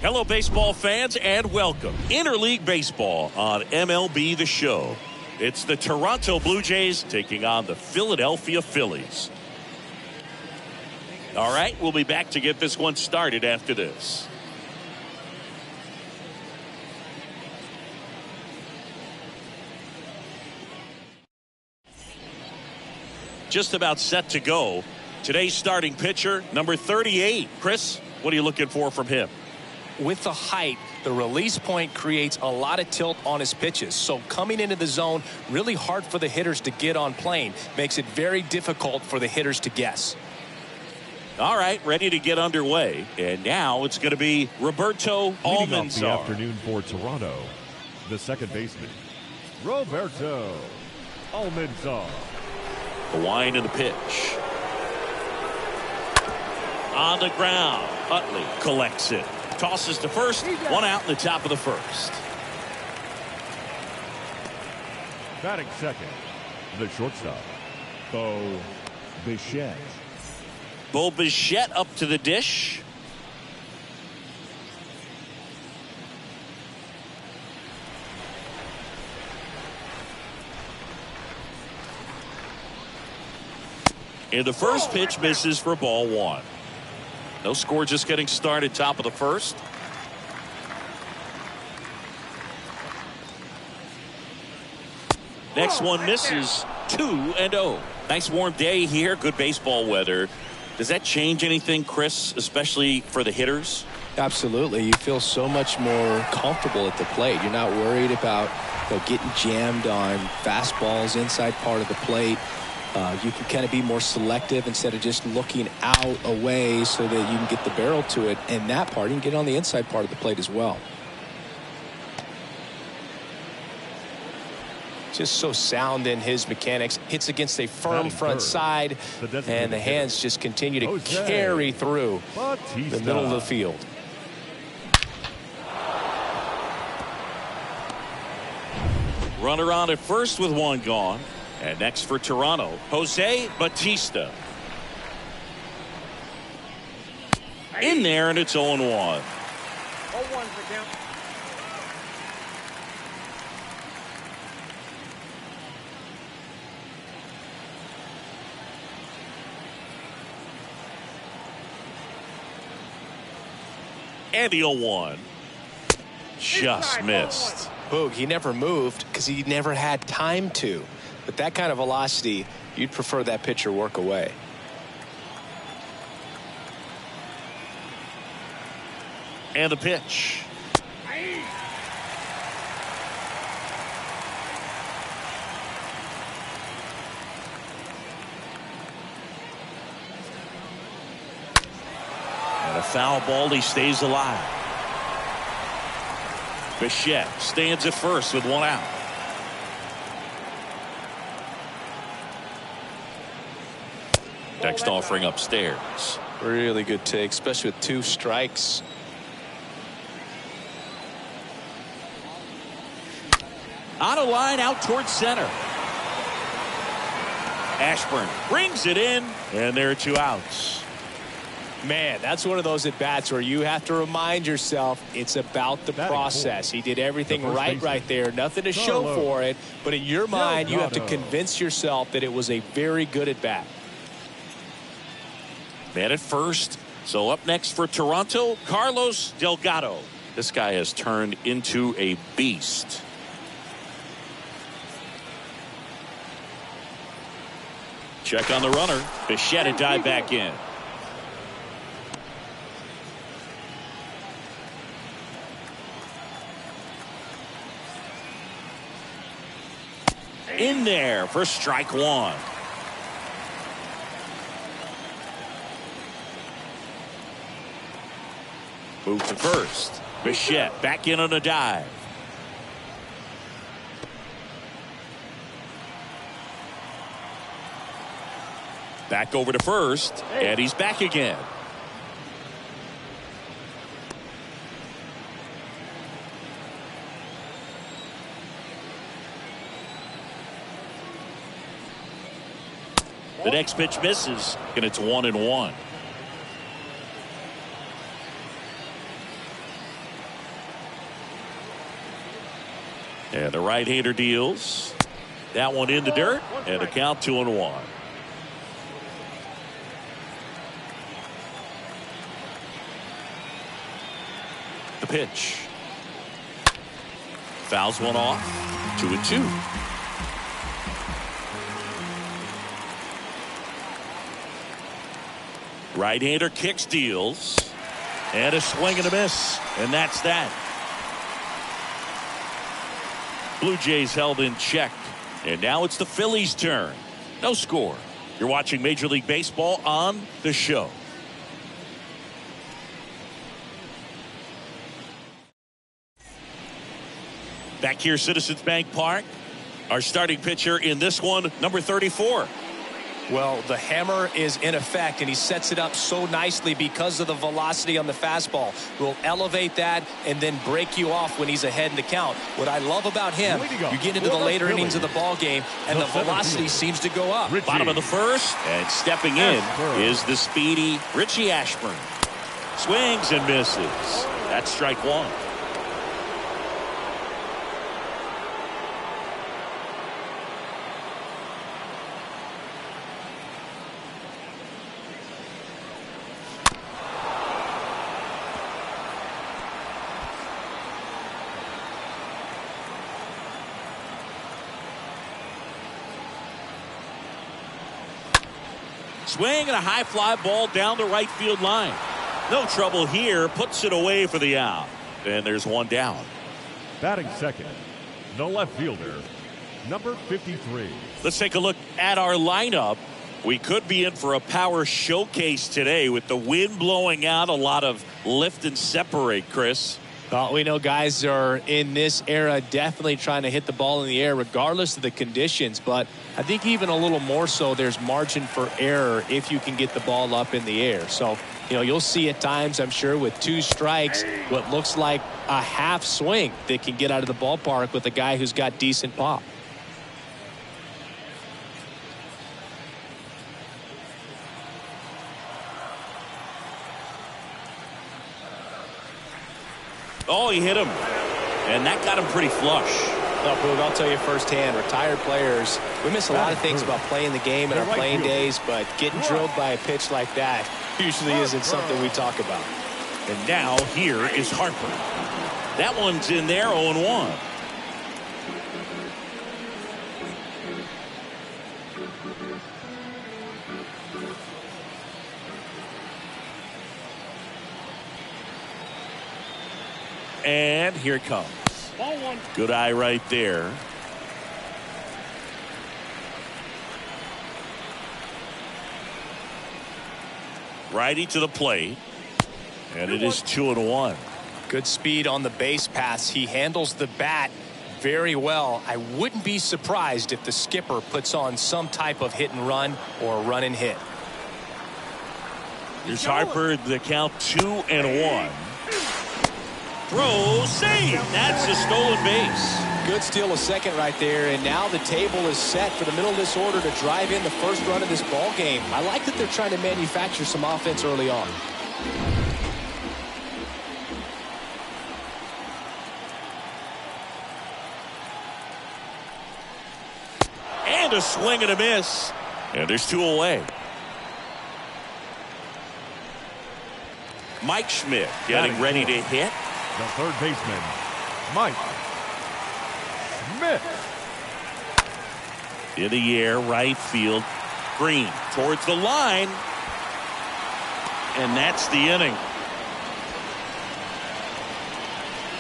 Hello, baseball fans, and welcome. Interleague Baseball on MLB The Show. It's the Toronto Blue Jays taking on the Philadelphia Phillies. All right, we'll be back to get this one started after this. Just about set to go. Today's starting pitcher, number 38. Chris, what are you looking for from him? With the height, the release point creates a lot of tilt on his pitches. So coming into the zone, really hard for the hitters to get on plane. Makes it very difficult for the hitters to guess. All right, ready to get underway. And now it's going to be Roberto Almanzar. Leading off the afternoon for Toronto, the second baseman, Roberto Almanzar. The wind of the pitch. On the ground, Utley collects it. Tosses to first, one out in the top of the first. Batting second, the shortstop, Bo Bichette. Bo Bichette up to the dish. And the first pitch misses for ball one. No score, just getting started, top of the first. Next one misses, 2-0. Nice warm day here, good baseball weather. Does that change anything, Chris, especially for the hitters? Absolutely. You feel so much more comfortable at the plate. You're not worried about getting jammed on fastballs inside part of the plate. You can kind of be more selective instead of just looking out away so that you can get the barrel to it. And that part, you can get on the inside part of the plate as well. Just so sound in his mechanics. Hits against a firm front side. And the hands just continue to carry through the middle of the field. Runner on at first with one gone. And next for Toronto, Jose Bautista. In there, and it's 0-1. 0-1 for count. And the 0-1. Just missed. Boog, he never moved because he never had time to. With that kind of velocity, you'd prefer that pitcher work away. And the pitch. And a foul ball, he stays alive. Bichette stands at first with one out. Next offering upstairs. Really good take, especially with 2 strikes. On a line out towards center. Ashburn brings it in, and there are 2 outs. Man, that's one of those at bats where you have to remind yourself it's about the process. He did everything right there. Nothing to show for it, but in your mind you have to convince yourself that it was a very good at bat. Man at first. So up next for Toronto, Carlos Delgado. This guy has turned into a beast. Check on the runner. Bichette had dived back in. In there for strike 1. Move to first. Bichette back in on a dive. Back over to first, and he's back again. The next pitch misses, and it's 1-1. And the right-hander deals. That one in the dirt, and a count 2-1. The pitch. Fouls one off. 2-2. Right-hander kicks, deals, and a swing and a miss, and that's that. Blue Jays held in check, and now it's the Phillies' turn. No score. You're watching Major League Baseball on the show. Back here, Citizens Bank Park. Our starting pitcher in this one, number 34. Well, the hammer is in effect, and he sets it up so nicely because of the velocity on the fastball. Will elevate that and then break you off when he's ahead in the count. What I love about him, you get into the later innings of the ball game, and the velocity seems to go up. Bottom of the first, and stepping in is the speedy Richie Ashburn. Swings and misses. That's strike one. Swing and a high fly ball down the right field line. No trouble here. Puts it away for the out. And there's one down. Batting second, the left fielder, number 53. Let's take a look at our lineup. We could be in for a power showcase today with the wind blowing out. A lot of lift and separate, Chris. Well, we know guys are in this era definitely trying to hit the ball in the air regardless of the conditions, but I think even a little more so there's margin for error if you can get the ball up in the air. So, you'll see at times, I'm sure, with 2 strikes, what looks like a half swing that can get out of the ballpark with a guy who's got decent pop. Oh, he hit him. And that got him pretty flush. Well, Boog, I'll tell you firsthand, retired players, we miss a lot of things about playing the game in our playing days, but getting drilled by a pitch like that usually isn't something we talk about. And now here is Harper. That one's in there, 0-1. And here it comes. Ball one. Good eye right there. Righty to the plate. And it is 2-1. Good speed on the base pass. He handles the bat very well. I wouldn't be surprised if the skipper puts on some type of hit and run or run and hit. Here's Harper, the count 2-1. Throw, save. That's a stolen base. Good steal of second right there, and now the table is set for the middle of this order to drive in the first run of this ball game. I like that they're trying to manufacture some offense early on. And a swing and a miss. And there's 2 away. Mike Schmidt getting ready to hit. The third baseman, Mike Schmidt. In the air, right field. Green towards the line. And that's the inning.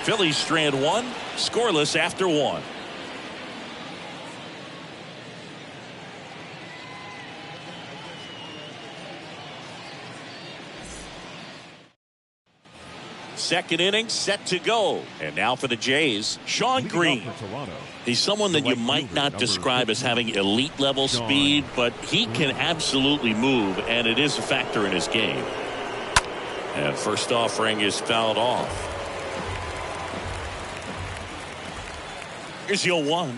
Phillies strand 1, scoreless after 1. Second inning set to go. And now for the Jays, Sean Green. He's someone that you might not describe as having elite level speed, but he can absolutely move, and it is a factor in his game. And first offering is fouled off. Here's the 0-1.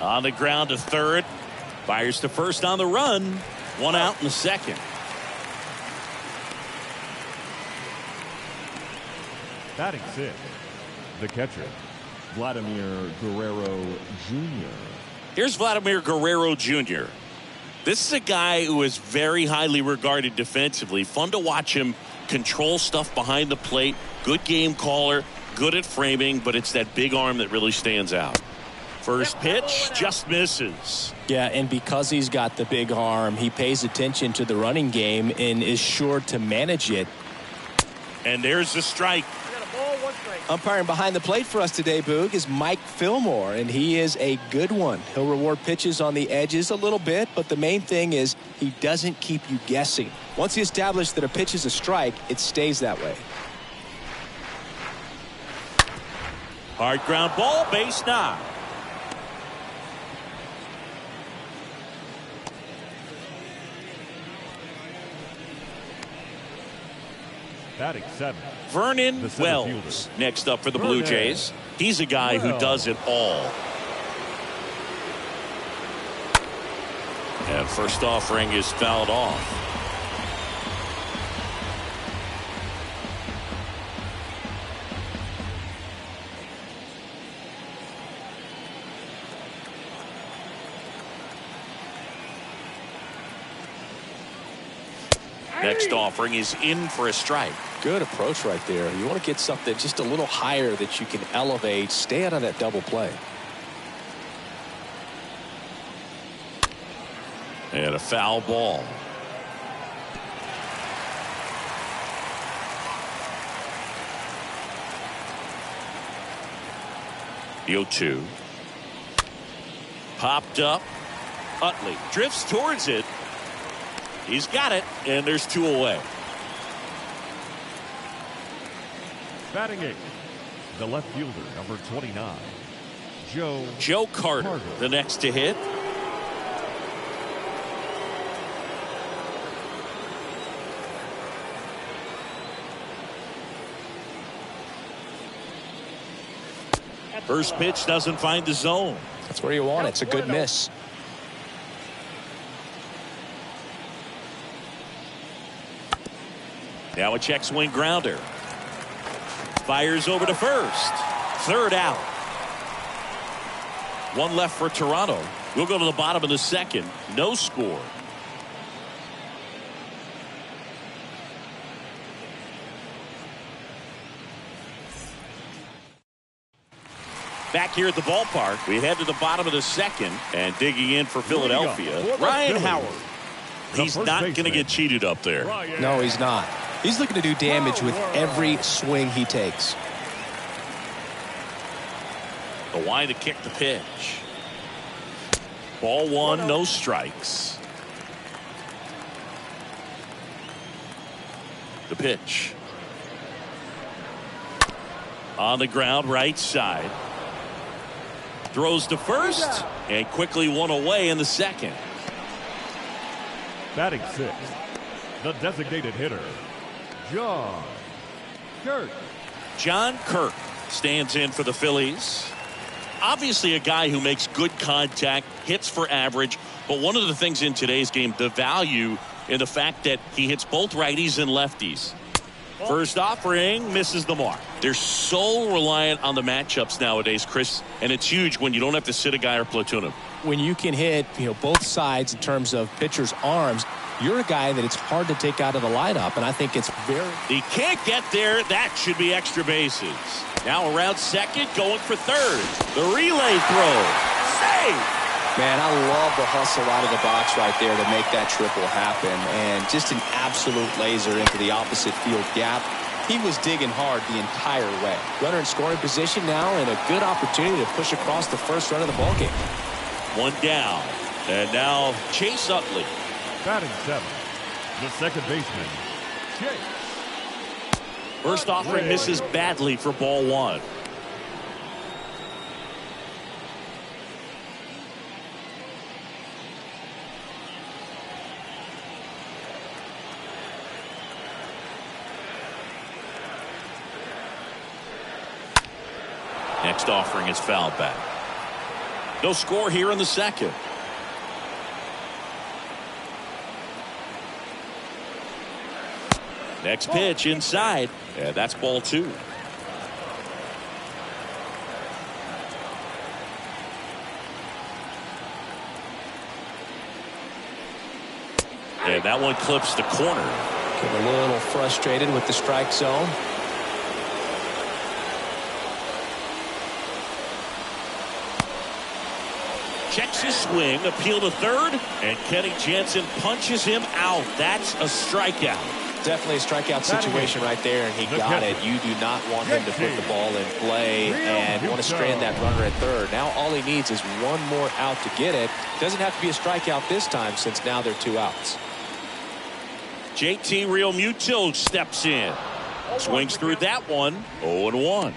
On the ground to third. Fires to first on the run. 1 out in the second. Batting 6, The catcher, Vladimir Guerrero Jr. Here's Vladimir Guerrero Jr. This is a guy who is very highly regarded defensively. Fun to watch him control stuff behind the plate. Good game caller, good at framing, but it's that big arm that really stands out. First pitch just misses. Yeah, and because he's got the big arm, he pays attention to the running game and is sure to manage it. And there's the strike. Umpiring behind the plate for us today, Boog, is Mike Fillmore, and he is a good one. He'll reward pitches on the edges a little bit, but the main thing is he doesn't keep you guessing. Once he establishes that a pitch is a strike, it stays that way. Hard ground ball, base knock. Batting 7. Vernon Wells next up for the Blue Jays. He's a guy who does it all. And first offering is fouled off. Next offering is in for a strike. Good approach right there. You want to get something just a little higher that you can elevate. Stay out of that double play. And a foul ball. The 0-2. Popped up. Utley drifts towards it. He's got it, and there's 2 away. Batting 8. The left fielder, number 29, Joe Carter, the next to hit. First pitch doesn't find the zone. That's where you want it. It's a good miss. Now a check swing grounder. Fires over to first. Third out. 1 left for Toronto. We'll go to the bottom of the second. No score. Back here at the ballpark, we head to the bottom of the second, and digging in for Philadelphia, Ryan Howard. He's not going to get cheated up there. No, he's not. He's looking to do damage with every swing he takes. The line to kick the pitch. Ball 1, no strikes. The pitch. On the ground, right side. Throws to first, and quickly 1 away in the second. Batting 6. The designated hitter, John Curt stands in for the Phillies. Obviously a guy who makes good contact, hits for average, but one of the things in today's game, the value in the fact that he hits both righties and lefties. First offering misses the mark. They're so reliant on the matchups nowadays, Chris, and it's huge when you don't have to sit a guy or platoon him. When you can hit, both sides in terms of pitchers' arms, you're a guy that it's hard to take out of the lineup, and I think it's very... He can't get there. That should be extra bases. Now around second, going for third. The relay throw. Save! Man, I love the hustle out of the box right there to make that triple happen, and just an absolute laser into the opposite field gap. He was digging hard the entire way. Runner in scoring position now, and a good opportunity to push across the first run of the ballgame. 1 down, and now Chase Utley. Batting 7. The second baseman, Chase. First offering misses badly for ball 1. Next offering is fouled back. No score here in the second. Next pitch inside, and that's ball 2. And that one clips the corner. Getting a little frustrated with the strike zone. Checks his swing, appeal to third, and Kenny Jansen punches him out. That's a strikeout. Definitely a strikeout situation right there, and he got it. You do not want him to put the ball in play and want to strand that runner at third. Now all he needs is one more out to get it. Doesn't have to be a strikeout this time since now they're 2 outs. JT Realmuto steps in. Swings through that one. 0-1.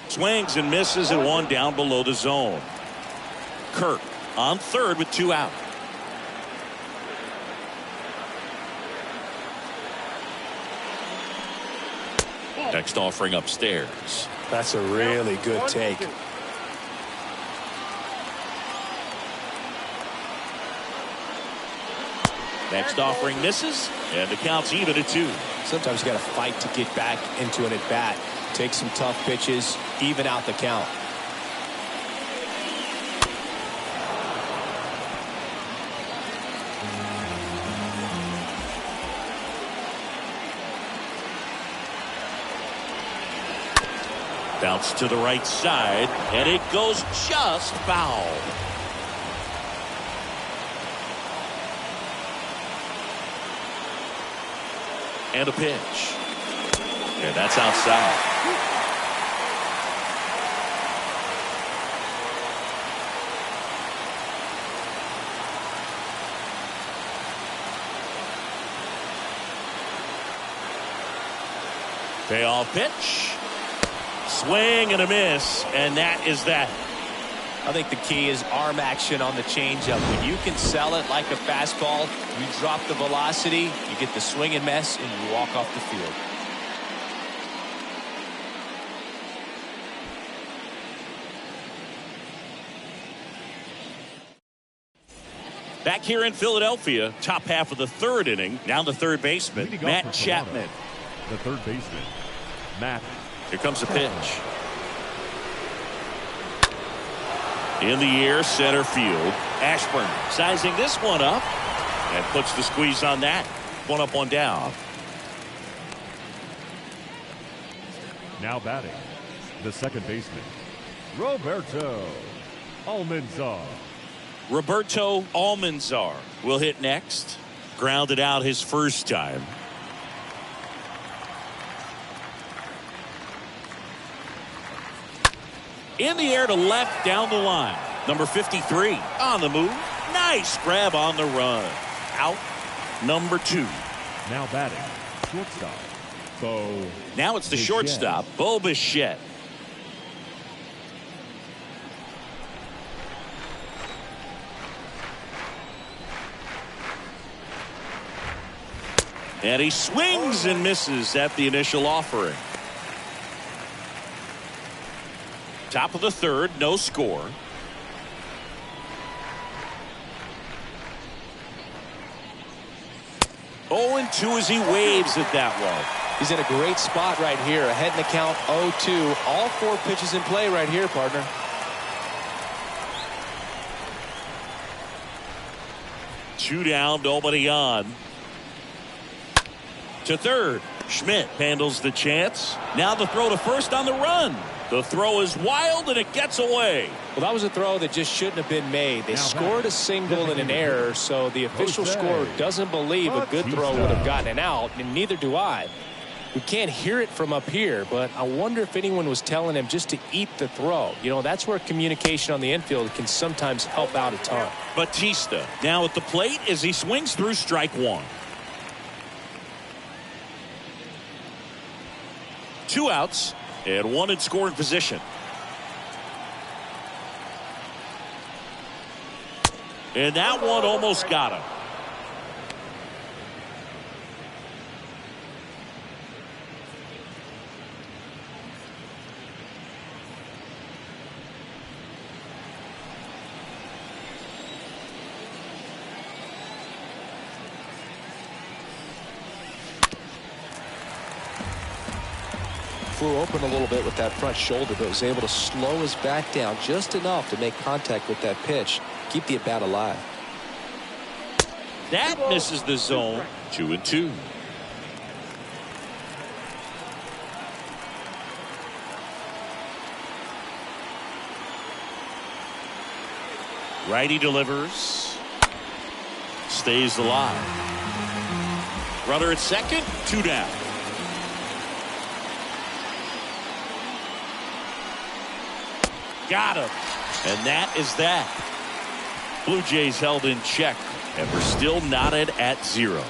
Swings and misses at one down below the zone. Curt on third with 2 out. Next offering upstairs. That's a really good take. Next offering misses, and the count's even at 2. Sometimes you got to fight to get back into an at-bat. Take some tough pitches, even out the count. Bounce to the right side, and it goes just foul. And a pitch. And that's outside. Payoff pitch. Swing and a miss, and that is that. I think the key is arm action on the changeup. When you can sell it like a fastball, you drop the velocity, you get the swing and miss, and you walk off the field. Back here in Philadelphia, top half of the third inning. Now the third baseman, Matt Chapman. The third baseman, Matt. Here comes the pitch. In the air, center field. Ashburn sizing this one up and puts the squeeze on that. 1 up, 1 down. Now batting, the second baseman, Roberto Almanzar. Roberto Almanzar will hit next. Grounded out his first time. In the air to left down the line. Number 53 on the move. Nice grab on the run. Out number 2. Now batting, shortstop, Bo. Now it's the shortstop, Bo Bichette. And he swings and misses at the initial offering. Top of the third, no score. Oh, and 2 as he waves at that one. He's in a great spot right here. Ahead in the count, 0-2. All 4 pitches in play right here, partner. Two down, nobody on. To third. Schmidt handles the chance. Now the throw to first on the run. The throw is wild and it gets away. Well, that was a throw that just shouldn't have been made. They scored a single and an error, so the official scorer doesn't believe a good throw would have gotten an out, and neither do I. We can't hear it from up here, but I wonder if anyone was telling him just to eat the throw. You know, that's where communication on the infield can sometimes help out a ton. Batista now at the plate as he swings through strike 1. 2 outs and 1 in scoring position. And that one almost got him. flew open a little bit with that front shoulder, but was able to slow his back down just enough to make contact with that pitch, keep the at-bat alive. That misses the zone. 2-2. Righty delivers. Stays alive. Runner at second. 2 down. Got him. And that is that. Blue Jays held in check, and we're still knotted at 0.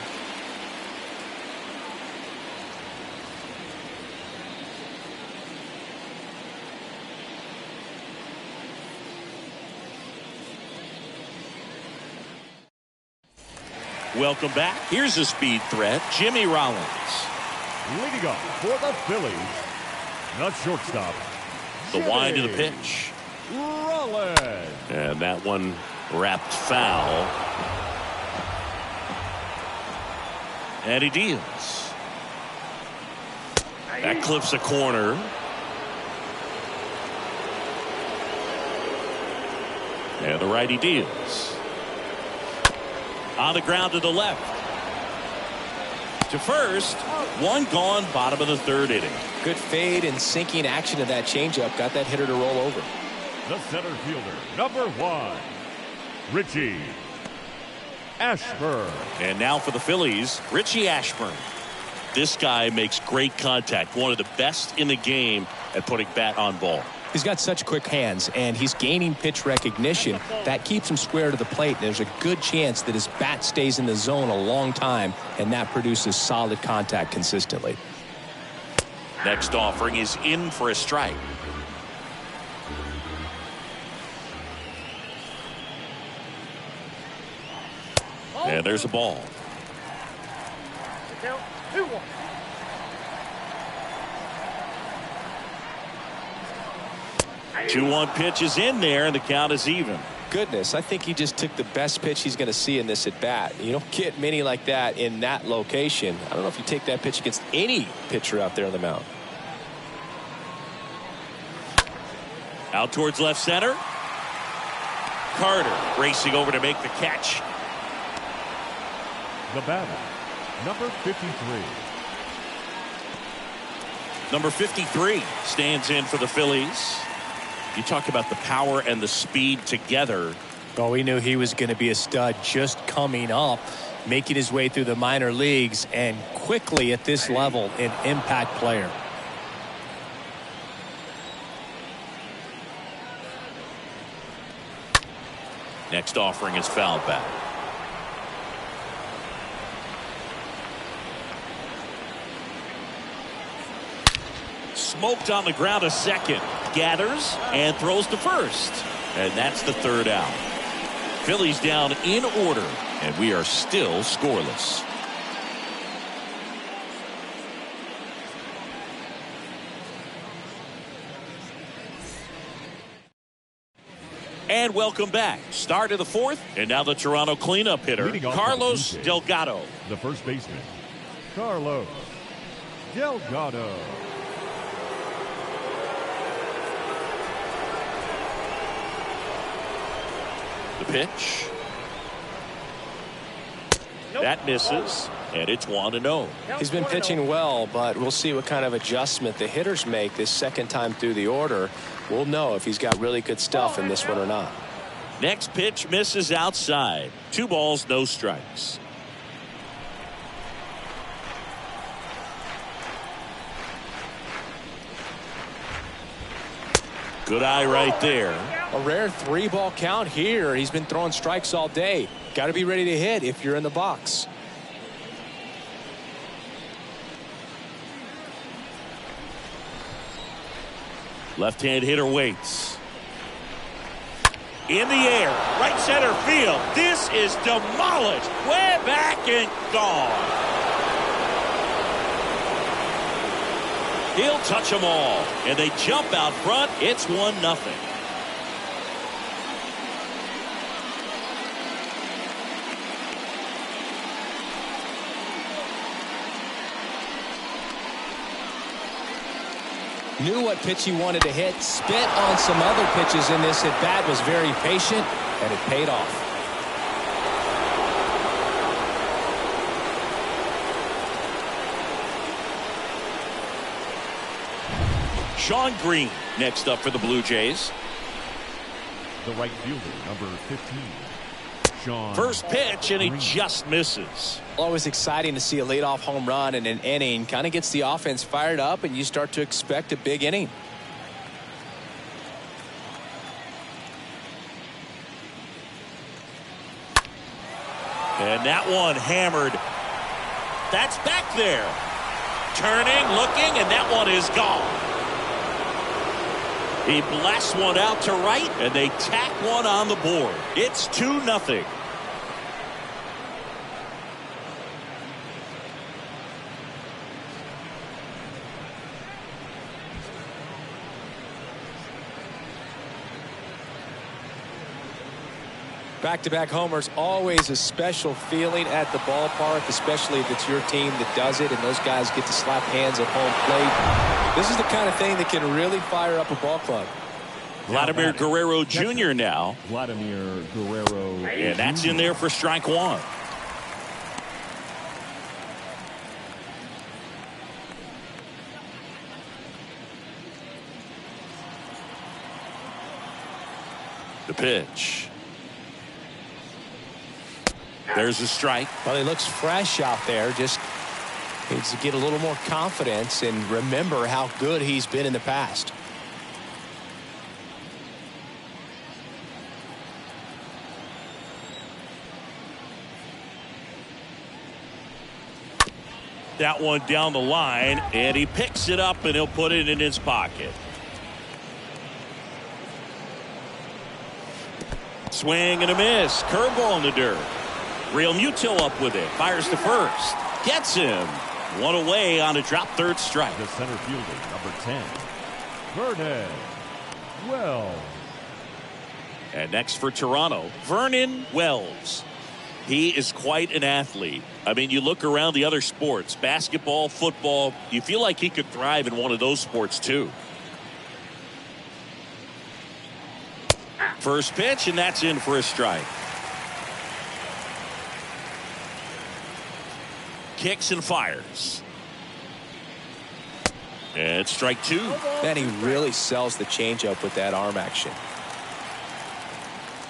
Welcome back. Here's a speed threat, Jimmy Rollins. Leading up for the Phillies, the shortstop, The wind of the pitch. Rollins. And that one wrapped foul. And he deals. That clips a corner. And the righty deals. On the ground to the left. To first. One gone, bottom of the 3rd inning. Good fade and sinking action of that changeup got that hitter to roll over. The center fielder, number 1, Richie Ashburn. And now for the Phillies, Richie Ashburn. This guy makes great contact. One of the best in the game at putting bat on ball. He's got such quick hands, and he's gaining pitch recognition. That keeps him square to the plate. There's a good chance that his bat stays in the zone a long time, and that produces solid contact consistently. Next offering is in for a strike. And there's a ball. Count 2-1. Two-one pitch is in there, and the count is even. Goodness, I think he just took the best pitch he's going to see in this at-bat. You don't get many like that in that location. I don't know if you take that pitch against any pitcher out there on the mound. Out towards left center. Carter racing over to make the catch. The batter, number 53. Number 53 stands in for the Phillies. You talk about the power and the speed together. Well, we knew he was going to be a stud just coming up, making his way through the minor leagues, and quickly at this level, an impact player. Next offering is fouled back. Smoked on the ground a second. Gathers and throws to first. And that's the 3rd out. Phillies down in order, and we are still scoreless. And welcome back. Start of the 4th, and now the Toronto cleanup hitter, Carlos Delgado. The first baseman, Carlos Delgado. The pitch. That misses, and it's 1-0. He's been pitching well, but we'll see what kind of adjustment the hitters make this second time through the order. We'll know if he's got really good stuff in this one or not. Next pitch misses outside. 2 balls, no strikes. Good eye right there. A rare 3-ball count here. He's been throwing strikes all day. Got to be ready to hit if you're in the box. Left-hand hitter waits. In the air, right center field. This is demolished. Way back and gone. He'll touch them all, and they jump out front. It's 1-0. Knew what pitch he wanted to hit. Spit on some other pitches in this at bat. Was very patient, and it paid off. Shawn Green next up for the Blue Jays. The right fielder, number 15. First pitch, and he just misses. Always exciting to see a leadoff home run in an inning. Kind of gets the offense fired up, and you start to expect a big inning. And that one hammered. That's back there. Turning, looking, and that one is gone. He blasts one out to right, and they tack one on the board. It's 2-0. Back-to-back homers, always a special feeling at the ballpark, especially if it's your team that does it and those guys get to slap hands at home plate. This is the kind of thing that can really fire up a ball club. Vladimir Guerrero Jr. now. Vladimir Guerrero. And that's in there for strike one. The pitch. There's a strike. Well, he looks fresh out there. Just needs to get a little more confidence and remember how good he's been in the past. That one down the line, and he picks it up, and he'll put it in his pocket. Swing and a miss. Curveball in the dirt. Real Muto up with it. Fires to first. Gets him. One away on a drop third strike. The center fielder, number 10. Vernon Wells. And next for Toronto, Vernon Wells. He is quite an athlete. I mean, you look around the other sports, basketball, football, you feel like he could thrive in one of those sports too. First pitch, and that's in for a strike. Kicks and fires. And strike two. Man, he really sells the changeup with that arm action.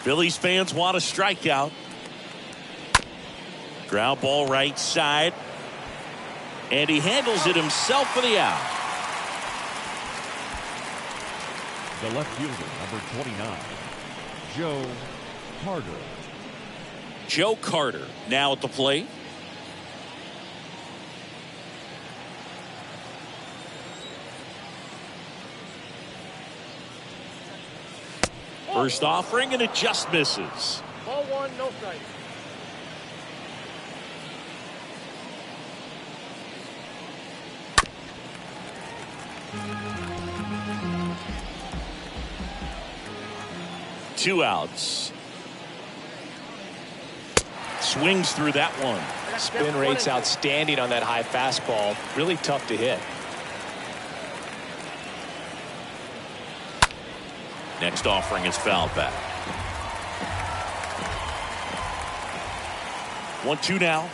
Phillies fans want a strikeout. Ground ball right side. And he handles it himself for the out. The left fielder, number 29. Joe Carter. Joe Carter now at the plate. First offering, and it just misses. Ball one, no strike. Two outs. Swings through that one. Spin rate's outstanding on that high fastball. Really tough to hit. Next offering is fouled back. 1-2 now.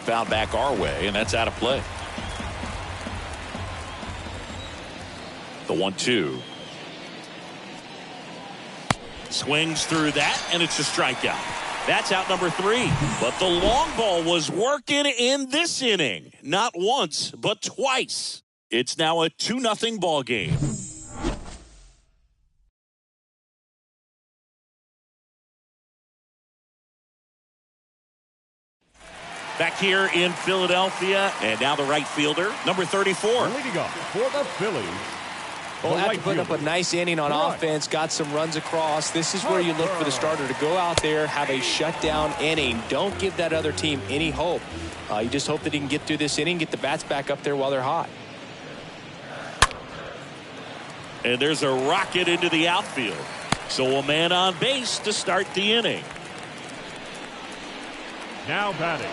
Fouled back our way, and that's out of play. The 1-2. Swings through that, and it's a strikeout. That's out number 3. But the long ball was working in this inning. Not once, but twice. It's now a 2-0 ball game. Back here in Philadelphia, and now the right fielder, number 34. Leading off for the Phillies. Well, after putting up a nice inning on offense, got some runs across, this is where you look for the starter to go out there, have a shutdown inning. Don't give that other team any hope. You just hope that he can get through this inning, get the bats back up there while they're hot. And there's a rocket into the outfield. So a man on base to start the inning. Now batting,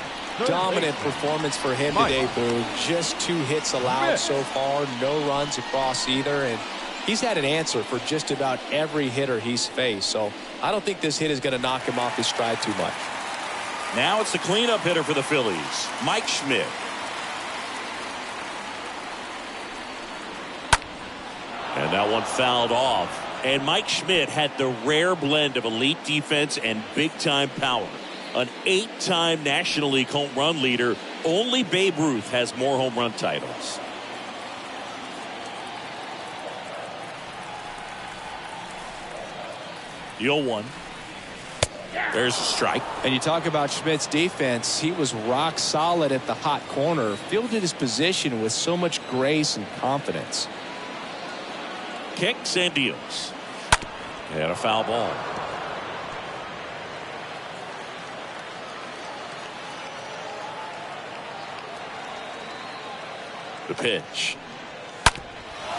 Dominant performance for him today, Boo. Just 2 hits allowed so far, no runs across either, and he's had an answer for just about every hitter he's faced. So I don't think this hit is going to knock him off his stride too much. Now it's the cleanup hitter for the Phillies, Mike Schmidt. And that one fouled off. And Mike Schmidt had the rare blend of elite defense and big-time power. An 8-time National League home run leader. Only Babe Ruth has more home run titles. The 0-1. There's a strike. And you talk about Schmidt's defense. He was rock solid at the hot corner. Fielded his position with so much grace and confidence. Kicks and deals. And a foul ball. The pitch.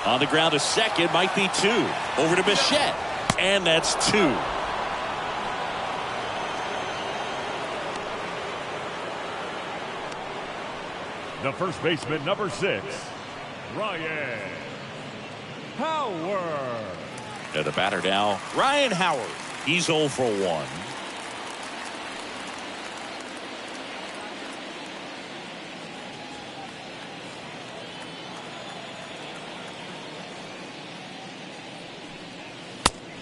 On the ground to second. Might be 2. Over to Bichette. And that's 2. The first baseman, number 6, Ryan Howard. And the batter now, Ryan Howard. He's 0 for 1.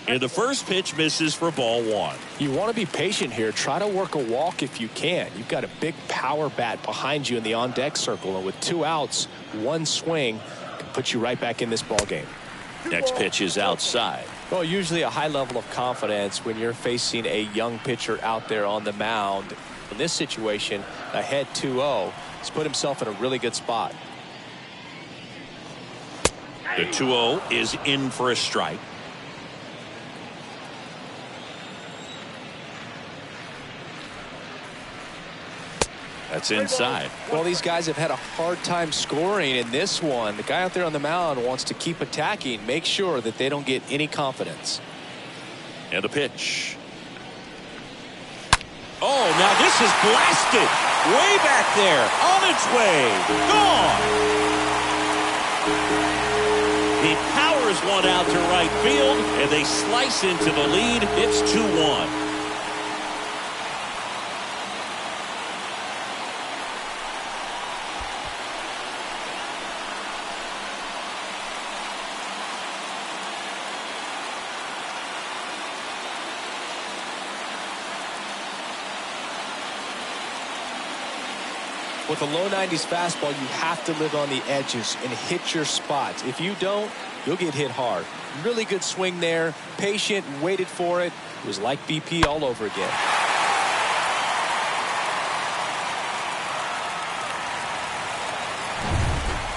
And the first pitch misses for ball 1. You want to be patient here. Try to work a walk if you can. You've got a big power bat behind you in the on-deck circle, and with 2 outs, 1 swing can put you right back in this ball game. Next pitch is outside. Well, usually a high level of confidence when you're facing a young pitcher out there on the mound. In this situation, ahead 2-0, he's put himself in a really good spot. The 2-0 is in for a strike. That's inside. Well, these guys have had a hard time scoring in this one. The guy out there on the mound wants to keep attacking, make sure that they don't get any confidence. And the pitch. Oh, now this is blasted. Way back there. On its way. Gone. He powers one out to right field, and they slice into the lead. It's 2-1. With a low 90s fastball, you have to live on the edges and hit your spots. If you don't, you'll get hit hard. Really good swing there. Patient, waited for it. It was like BP all over again.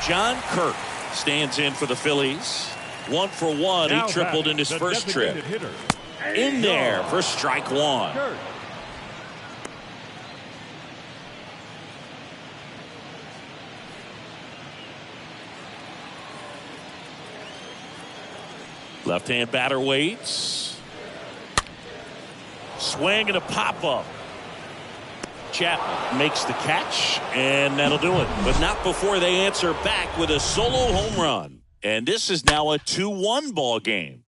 John Curt stands in for the Phillies. 1 for 1. He tripled in his first trip. In there for strike 1. Left-hand batter waits. Swing and a pop-up. Chapman makes the catch, and that'll do it. But not before they answer back with a solo home run. And this is now a 2-1 ball game.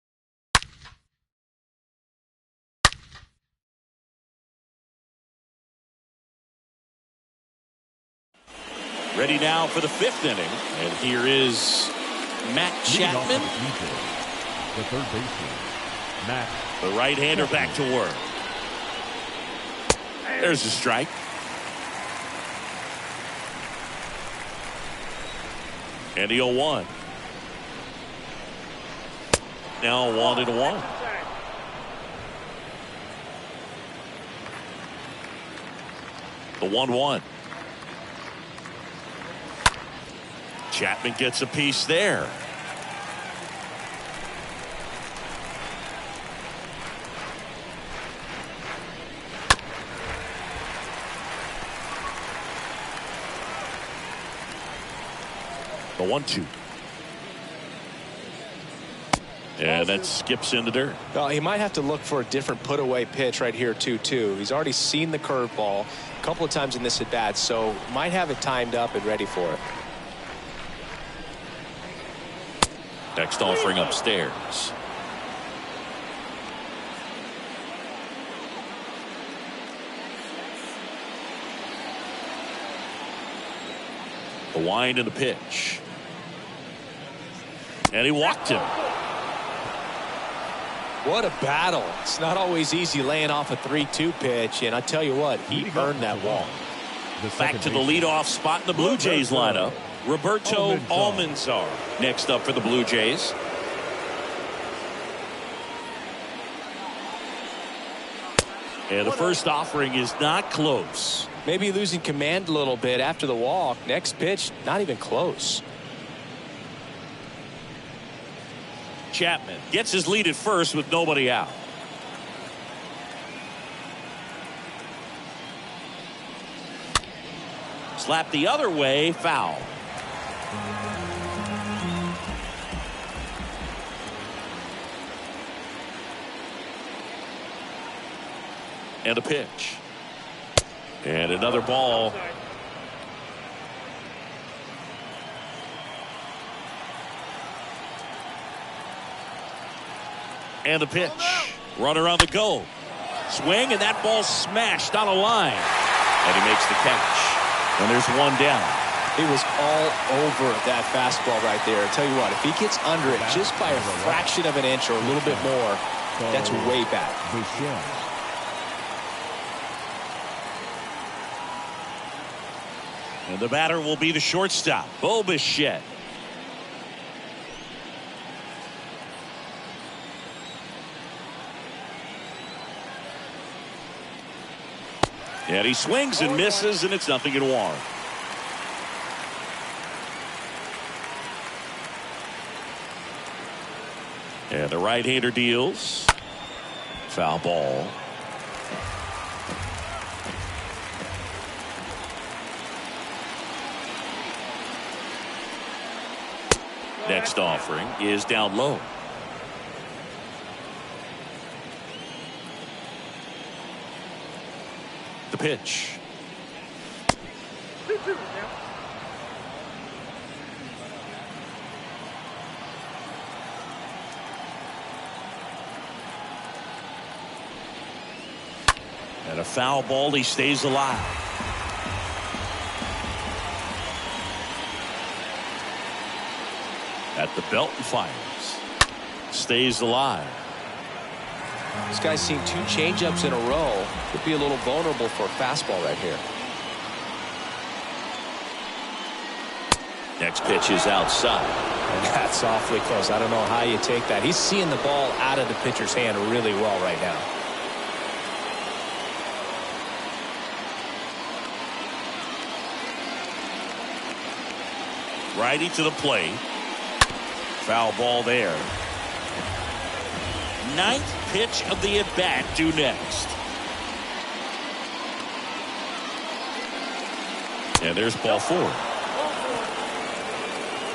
Ready now for the 5th inning. And here is Matt Chapman. The third baseman, Matt. The right-hander back to work. There's a strike. And the 0-1. Now 1-1. The 1-1. Chapman gets a piece there. The 1-2. And that skips in the dirt. Well, he might have to look for a different put-away pitch right here, too. He's already seen the curveball a couple of times in this at-bat, so might have it timed up and ready for it. Next offering upstairs. The wind and the pitch. And he walked him. What a battle. It's not always easy laying off a 3-2 pitch, and I tell you what, he earned that walk. Back to the leadoff spot in the Blue Jays lineup. Roberto Almanzar next up for the Blue Jays. And the first offering is not close. Maybe losing command a little bit after the walk. Next pitch, not even close. Chapman gets his lead at first with nobody out. Slap the other way, foul. And a pitch. And another ball. And a pitch. Runner on the go. Swing, and that ball smashed on a line. And he makes the catch. And there's one down. It was all over that fastball right there. I tell you what, if he gets under it just by a fraction of an inch or a little bit more, that's way back. And the batter will be the shortstop, Bo Bichette. And he swings and misses, and it's 0-1. And the right-hander deals. Foul ball. Next offering is down low. The pitch. And a foul ball. He stays alive. At the belt and fires. Stays alive. This guy's seen 2 changeups in a row. Could be a little vulnerable for a fastball right here. Next pitch is outside. And that's awfully close. I don't know how you take that. He's seeing the ball out of the pitcher's hand really well right now. Righty to the plate. Foul ball there. 9th pitch of the at-bat due next. And there's ball 4.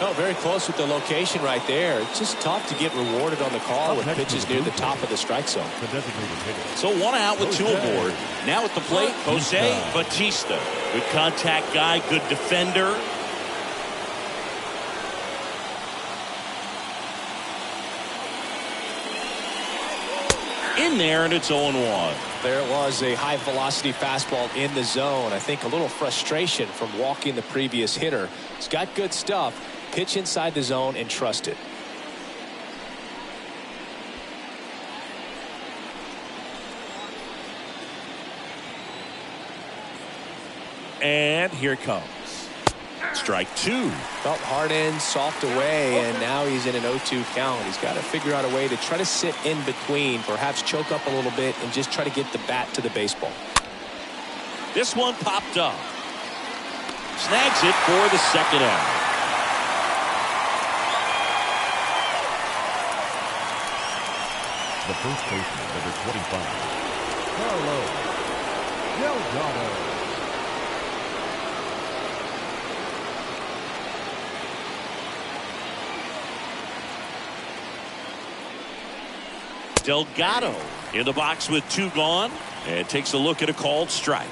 Oh, very close with the location right there. It's just tough to get rewarded on the call with pitches near the top of the strike zone. So 1 out with 2 aboard. Now at the plate, Jose Bautista. Good contact guy, good defender. In there, and it's 0-1. There was a high velocity fastball in the zone. I think a little frustration from walking the previous hitter. He's got good stuff. Pitch inside the zone and trust it. And here it comes. Strike 2. Felt hard in, soft away, and now he's in an 0-2 count. He's got to figure out a way to try to sit in between, perhaps choke up a little bit, and just try to get the bat to the baseball. This one popped up. Snags it for the second out. The first baseman, number 25, Carlos Delgado. Delgado in the box with 2 gone and takes a look at a called strike.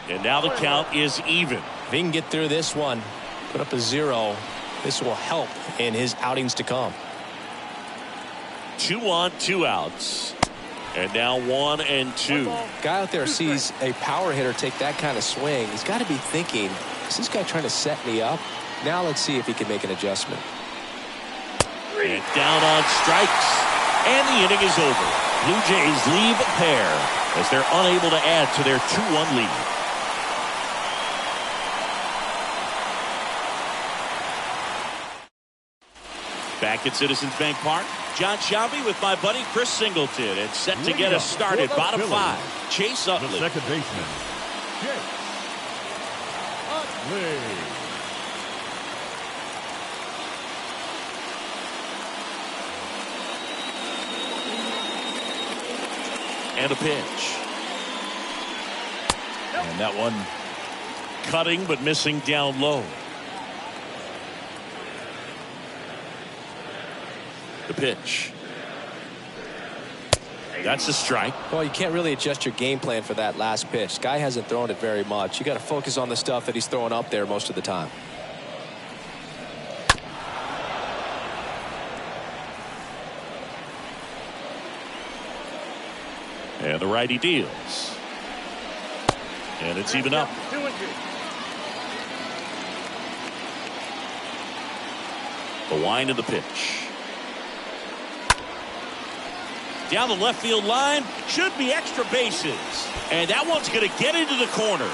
And now the count is even. If he can get through this one, put up a 0, this will help in his outings to come. 2 on, 2 outs. And now 1 and 2. Guy out there sees a power hitter take that kind of swing. He's got to be thinking, is this guy trying to set me up? Now let's see if he can make an adjustment. And down on strikes. And the inning is over. Blue Jays leave a pair as they're unable to add to their 2-1 lead. Back at Citizens Bank Park, John Shelby with my buddy Chris Singleton. It's set to get us started. Bottom 5, Chase Utley. The second baseman, Chase Utley. And a pitch. And that one cutting but missing down low. The pitch. That's a strike. Well, you can't really adjust your game plan for that last pitch. Guy hasn't thrown it very much. You got to focus on the stuff that he's throwing up there most of the time. And the righty deals. And it's even up. 2-2. The wind of the pitch. Down the left field line. Should be extra bases. And that one's going to get into the corner.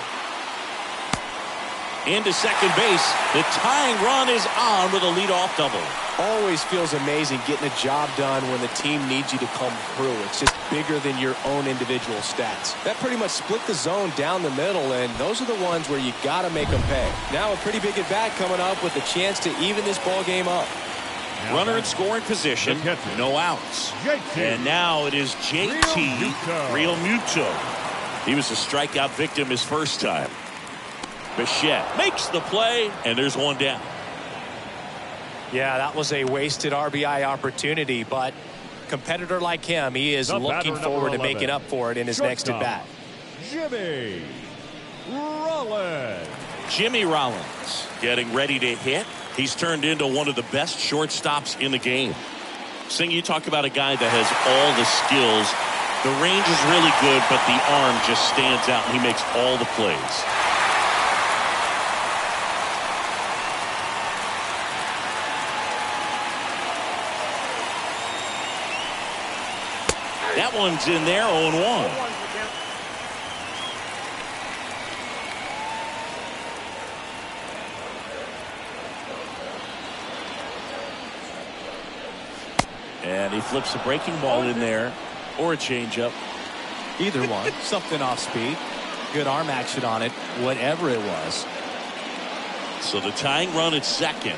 Into second base. The tying run is on with a leadoff double. Always feels amazing getting a job done when the team needs you to come through. It's just bigger than your own individual stats. That pretty much split the zone down the middle, and those are the ones where you got to make them pay. Now a pretty big at bat coming up with a chance to even this ball game up. Runner in scoring position, no outs. And now it is JT Realmuto. He was a strikeout victim his first time. Bichette makes the play, and there's one down. Yeah, that was a wasted RBI opportunity, but competitor like him, he is looking forward to making up for it in his next at bat. Jimmy Rollins. Jimmy Rollins getting ready to hit. He's turned into one of the best shortstops in the game. Sing, you talk about a guy that has all the skills. The range is really good, but the arm just stands out, and he makes all the plays. That one's in there, 0-1. And he flips a breaking ball in there, or a changeup. Either one. Something off speed. Good arm action on it, whatever it was. So the tying run at second.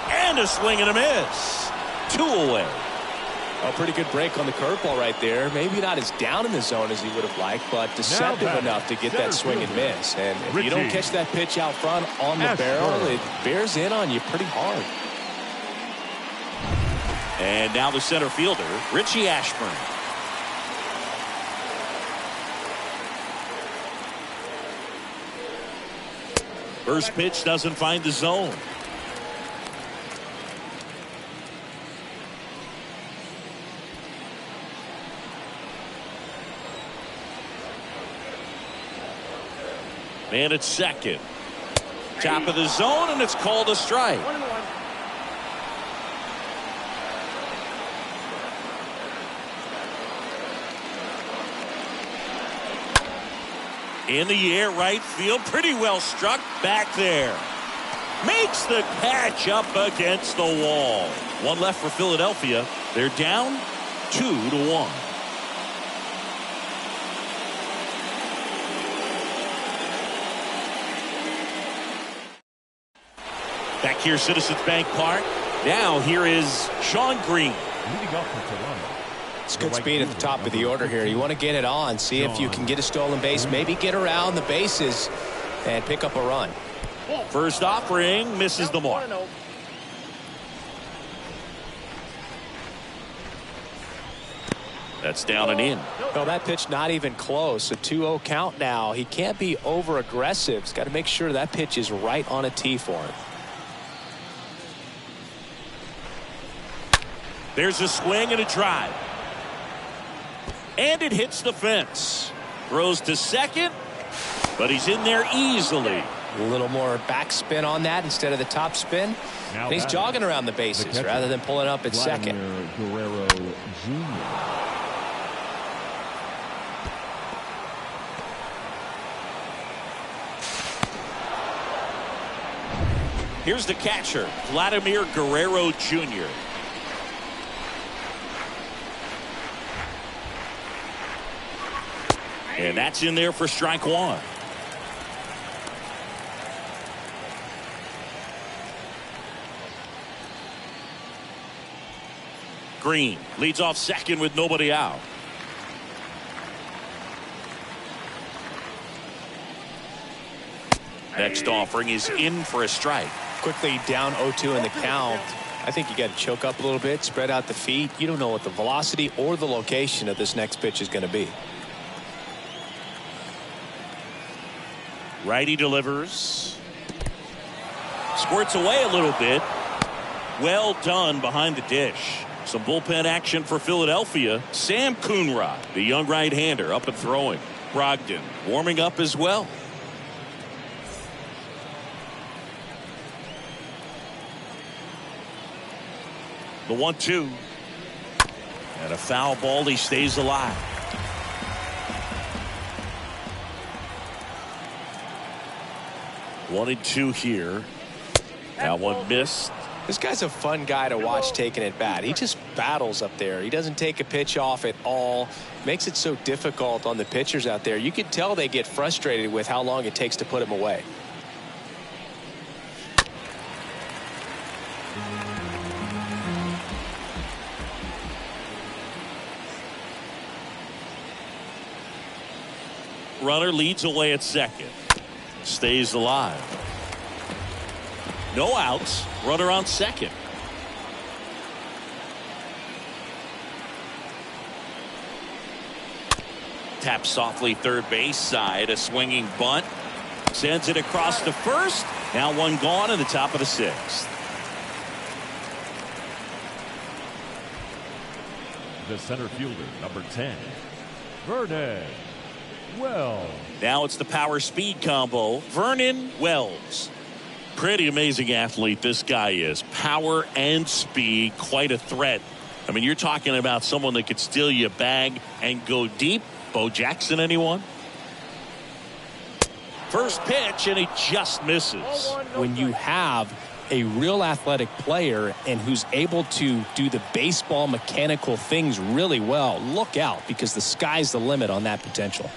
And a swing and a miss. 2 away. A pretty good break on the curveball right there. Maybe not as down in the zone as he would have liked, but deceptive enough to get that swing and miss. And if you don't catch that pitch out front on the barrel, it bears in on you pretty hard. And now the center fielder, Richie Ashburn. First pitch doesn't find the zone. Man at second. Top of the zone, and it's called a strike. 1-1. In the air, right field, pretty well struck back there. Makes the catch up against the wall. One left for Philadelphia. They're down 2-1. Back here, Citizens Bank Park. Now here is Sean Green. Leading off for Toronto. It's good speed at the top of the order here. You want to get it on, see if you can get a stolen base, maybe get around the bases and pick up a run. First offering misses the mark. That's down and in. Well, that pitch not even close. A 2-0 count now. He can't be over aggressive. He's got to make sure that pitch is right on a tee for him. There's a swing and a drive. And it hits the fence. Throws to second, but he's in there easily. A little more backspin on that instead of the top spin. And he's jogging around the bases rather than pulling up at second. Guerrero Jr. Here's the catcher, Vladimir Guerrero Jr. And that's in there for strike one. Green leads off second with nobody out. Next offering is in for a strike. Quickly down 0-2 in the count. I think you got to choke up a little bit, spread out the feet. You don't know what the velocity or the location of this next pitch is going to be. Righty delivers. Squirts away a little bit. Well done behind the dish. Some bullpen action for Philadelphia. Sam Coonrod, the young right-hander, up and throwing. Brogdon warming up as well. The 1-2. And a foul ball. He stays alive. One and two here. That one missed. This guy's a fun guy to watch taking at bat. He just battles up there. He doesn't take a pitch off at all. Makes it so difficult on the pitchers out there. You can tell they get frustrated with how long it takes to put him away. Runner leads away at second. Stays alive. No outs. Runner on second. Taps softly third base side. A swinging bunt. Sends it across to first. Now one gone in the top of the sixth. The center fielder, number 10, Vernon Wells. Now it's the power speed combo. Vernon Wells. Pretty amazing athlete this guy is. Power and speed. Quite a threat. I mean, you're talking about someone that could steal you a bag and go deep. Bo Jackson, anyone? First pitch, and he just misses. When you have a real athletic player and who's able to do the baseball mechanical things really well, look out, because the sky's the limit on that potential.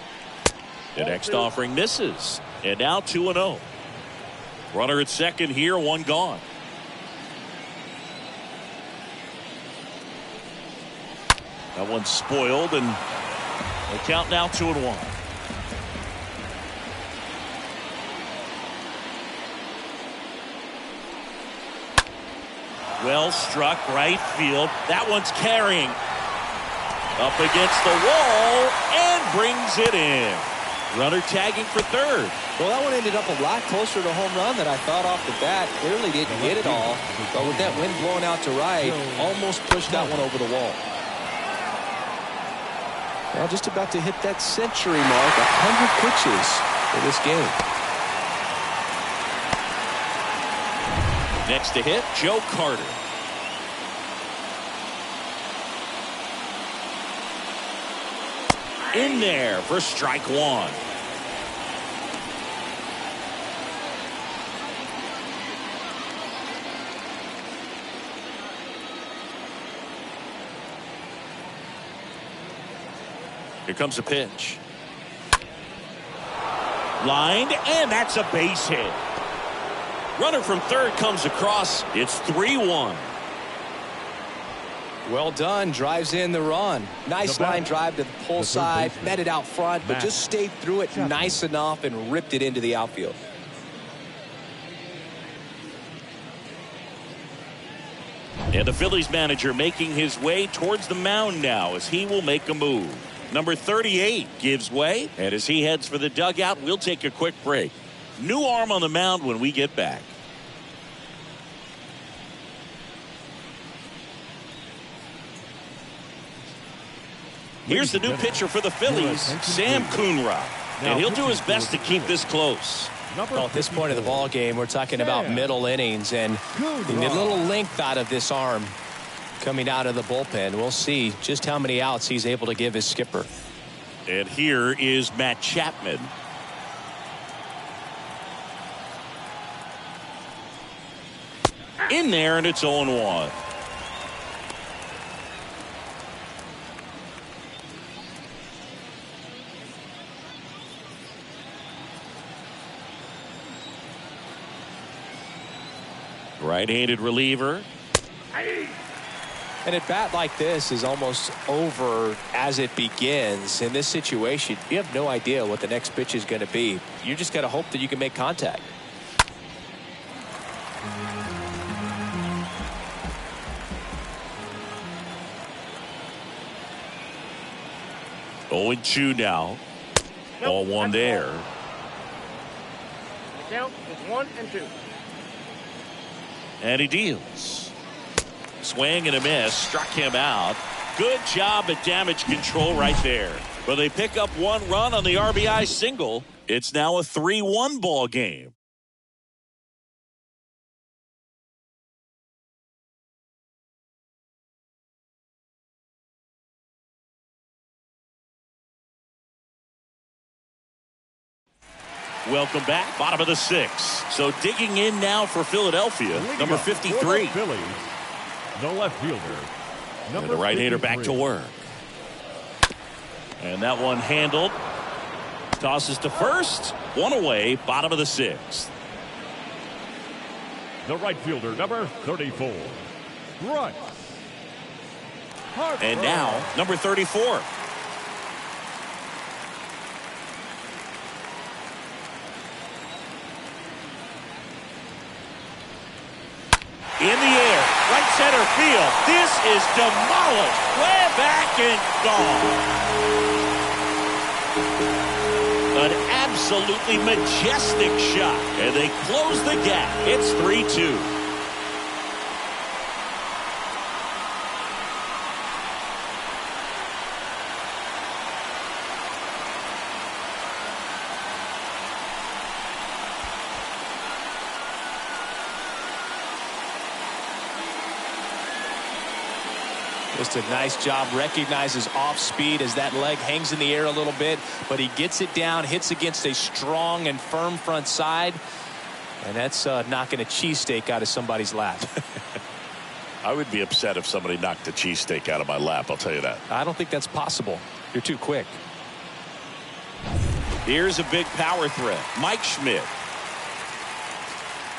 The next offering misses. And now 2-0. Runner at second here, one gone. That one's spoiled, and the count now 2-1. Well struck right field. That one's carrying. Up against the wall and brings it in. Runner tagging for third. Well, that one ended up a lot closer to home run than I thought off the bat. Clearly didn't get it all, but with that wind blowing out to right, almost pushed that one over the wall. Well, just about to hit that century mark, 100 pitches for this game. Next to hit, Joe Carter. In there for strike one. Here comes a pitch. Lined, and that's a base hit. Runner from third comes across. It's 3-1. Well done. Drives in the run. Nice line drive to the pull side. Met it out front, but just stayed through it nice enough and ripped it into the outfield. And the Phillies manager making his way towards the mound now as he will make a move. Number 38 gives way, and as he heads for the dugout, we'll take a quick break. New arm on the mound when we get back. Here's the new pitcher for the Phillies, Sam Coonrod. And he'll do his best to keep this close. Well, at this point of the ball game, we're talking about middle innings, and the little length out of this arm coming out of the bullpen. We'll see just how many outs he's able to give his skipper. And here is Matt Chapman. In there, and it's 0-1. Right-handed reliever. And a bat like this is almost over as it begins. In this situation, you have no idea what the next pitch is going to be. You just got to hope that you can make contact. Oh, and 2 now. Ball one there. The count is 1-2. And he deals. Swing and a miss. Struck him out. Good job at damage control right there. But they pick up 1 run on the RBI single. It's now a 3-1 ball game. Welcome back. Bottom of the 6th. So digging in now for Philadelphia, number 53. Phillies, the left fielder. And the right-hander back to work. And that one handled. Tosses to first. 1 away. Bottom of the 6th. The right fielder, number 34. Right. And now, number 34. In the air, right center field. This is demolished. Way back and gone. An absolutely majestic shot. And they close the gap. It's 3-2. Just a nice job. Recognizes off speed as that leg hangs in the air a little bit, but he gets it down, hits against a strong and firm front side, and that's knocking a cheesesteak out of somebody's lap. I would be upset if somebody knocked a cheesesteak out of my lap, I'll tell you that. I don't think that's possible. You're too quick. Here's a big power threat. Mike Schmidt.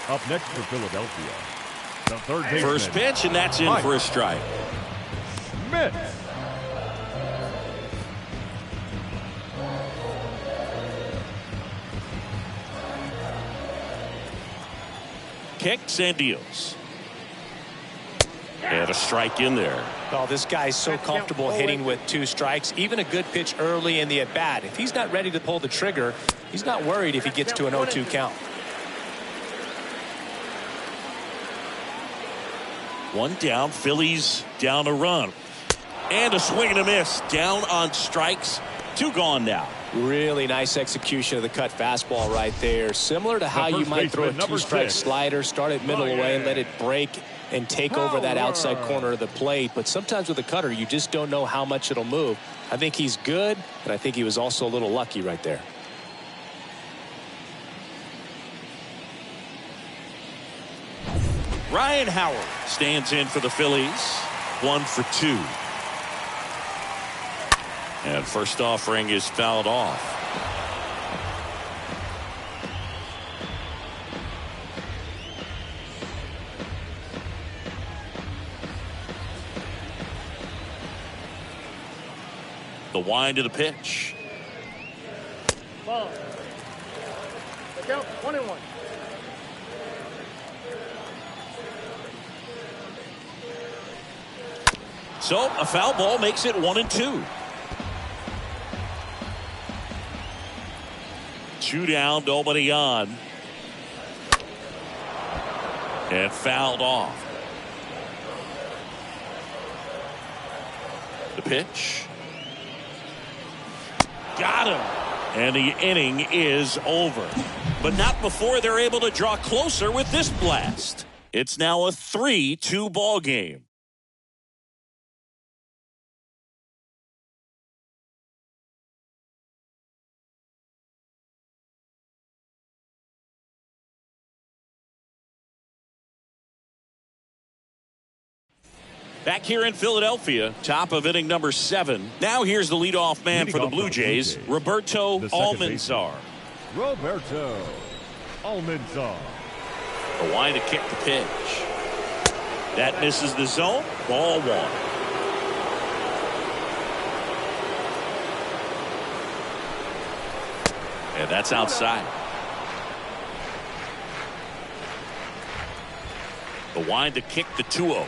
Up next for Philadelphia, the third baseman. First pitch, and that's in for a strike. Schmidt. Kicks and deals. And a strike in there. Well, this guy's so comfortable hitting with 2 strikes. Even a good pitch early in the at-bat. If he's not ready to pull the trigger, he's not worried if he gets to an 0-2 count. 1 down. Phillies down a run. And a swing and a miss. Down on strikes. 2 gone now. Really nice execution of the cut fastball right there. Similar to how you might throw a 2-strike slider, start it middle away, let it break and take over that outside corner of the plate. But sometimes with a cutter, you just don't know how much it'll move. I think he's good, and I think he was also a little lucky right there. Ryan Howard stands in for the Phillies. 1 for 2. And first offering is fouled off. The wind of the pitch. Ball. The count 1-1. So a foul ball makes it 1-2. 2 down, nobody on. And fouled off. The pitch. Got him. And the inning is over. But not before they're able to draw closer with this blast. It's now a 3-2 ball game. Back here in Philadelphia, top of inning number 7. Now here's the leadoff man for the Blue Jays, Roberto Almanzar. Roberto Almanzar. The line to kick the pitch. That misses the zone. Ball 1. And that's outside. The wind to kick the 2-0.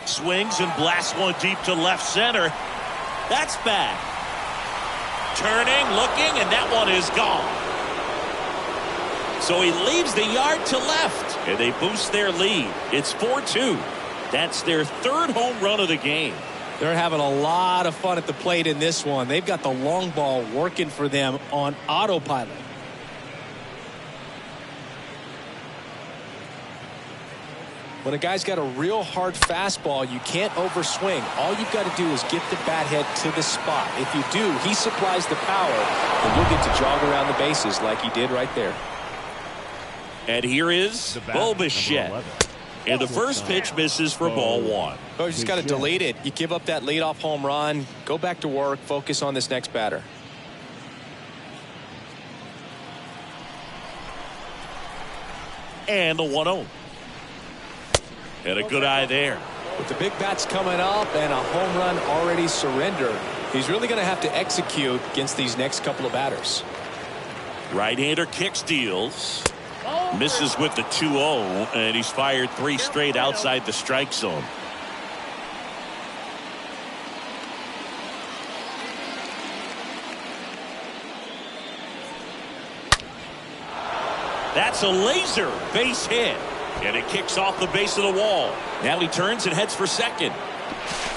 Swings and blasts one deep to left center. That's back. Turning, looking, and that one is gone. So he leaves the yard to left, and they boost their lead. It's 4-2. That's their 3rd home run of the game. They're having a lot of fun at the plate in this one. They've got the long ball working for them on autopilot. When a guy's got a real hard fastball, you can't overswing. All you've got to do is get the bat head to the spot. If you do, he supplies the power, and you'll get to jog around the bases like he did right there. And here is Bo Bichette. And the first pitch misses for ball 1. Oh, you just got to delete it. You give up that leadoff home run, go back to work, focus on this next batter. And the 1-0. And a good eye there. With the big bats coming up and a home run already surrendered, he's really going to have to execute against these next couple of batters. Right-hander kicks, deals. Misses with the 2-0, and he's fired 3 straight outside the strike zone. That's a laser base hit. And it kicks off the base of the wall. Now he turns and heads for second.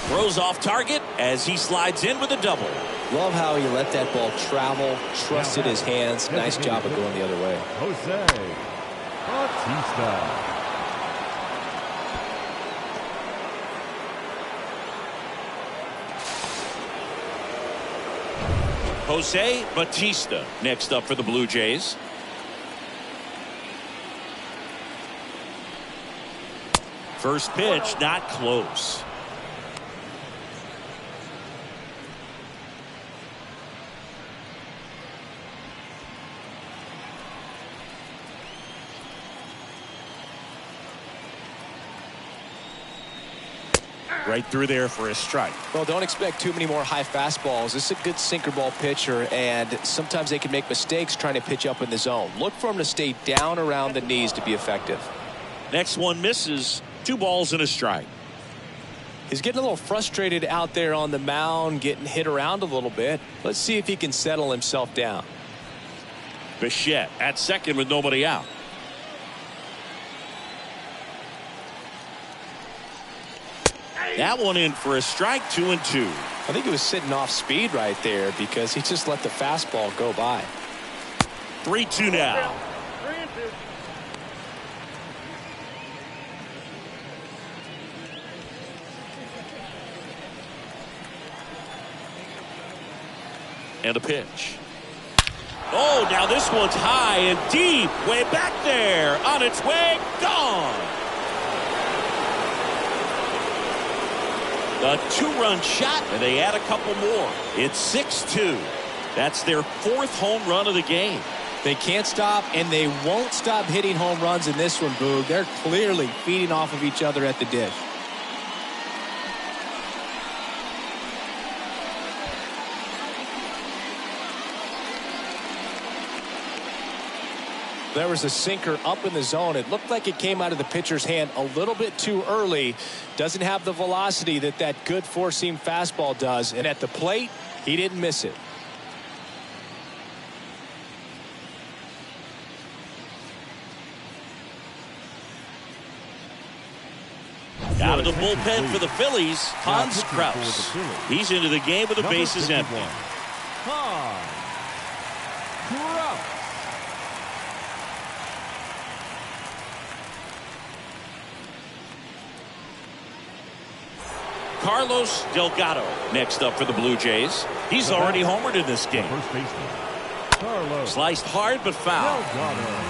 Throws off target as he slides in with a double. Love how he let that ball travel, trusted his hands. Nice job of going the other way. Jose Bautista. Jose Bautista next up for the Blue Jays. First pitch, not close. Right through there for a strike. Well, don't expect too many more high fastballs. This is a good sinker ball pitcher, and sometimes they can make mistakes trying to pitch up in the zone. Look for him to stay down around the knees to be effective. Next one misses. 2 balls and a strike. He's getting a little frustrated out there on the mound, getting hit around a little bit. Let's see if he can settle himself down. Bichette at second with nobody out. That one in for a strike, 2-2. I think he was sitting off speed right there because he just let the fastball go by. 3-2 now. 3-2. And a pitch. Oh, now this one's high and deep. Way back there. On its way. Gone. A 2-run shot, and they add a couple more. It's 6-2. That's their 4th home run of the game. They can't stop, and they won't stop hitting home runs in this one, Boog. They're clearly feeding off of each other at the dish. There was a sinker up in the zone. It looked like it came out of the pitcher's hand a little bit too early. Doesn't have the velocity that good four-seam fastball does. And at the plate, he didn't miss it. Out of the bullpen for the Phillies, Hans Kraus. He's into the game with the bases empty. Hans Kraus. Carlos Delgado next up for the Blue Jays. He's already homered in this game. First baseman, Carlos Sliced hard but foul. Delgado.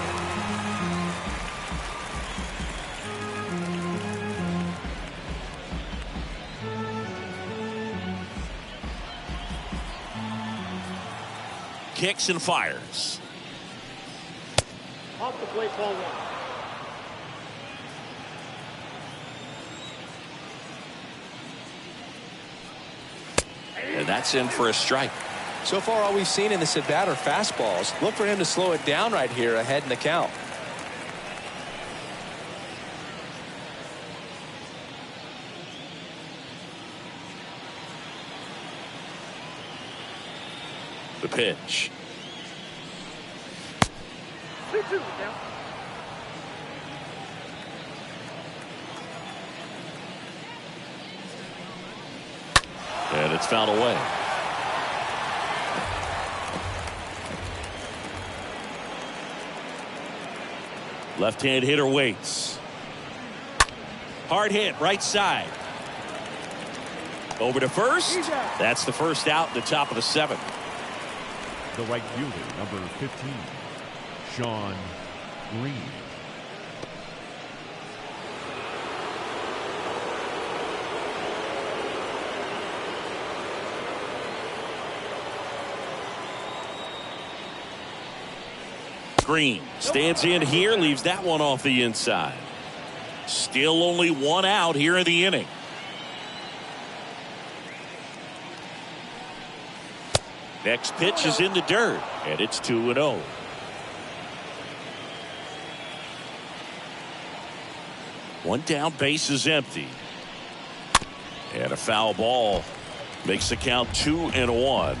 Kicks and fires. Off the plate, ball 1. And that's in for a strike. So far, all we've seen in this at-bat are fastballs. Look for him to slow it down right here ahead in the count. The pitch. 3-2 the count. And it's fouled away. Left-hand hitter waits. Hard hit, right side. Over to first. That's the first out in the top of the 7th. The right fielder, number 15, Sean Green. Green stands in here, leaves that one off the inside. Still only 1 out here in the inning. Next pitch is in the dirt, and it's 2-0. One down, base is empty. And a foul ball makes the count 2-1.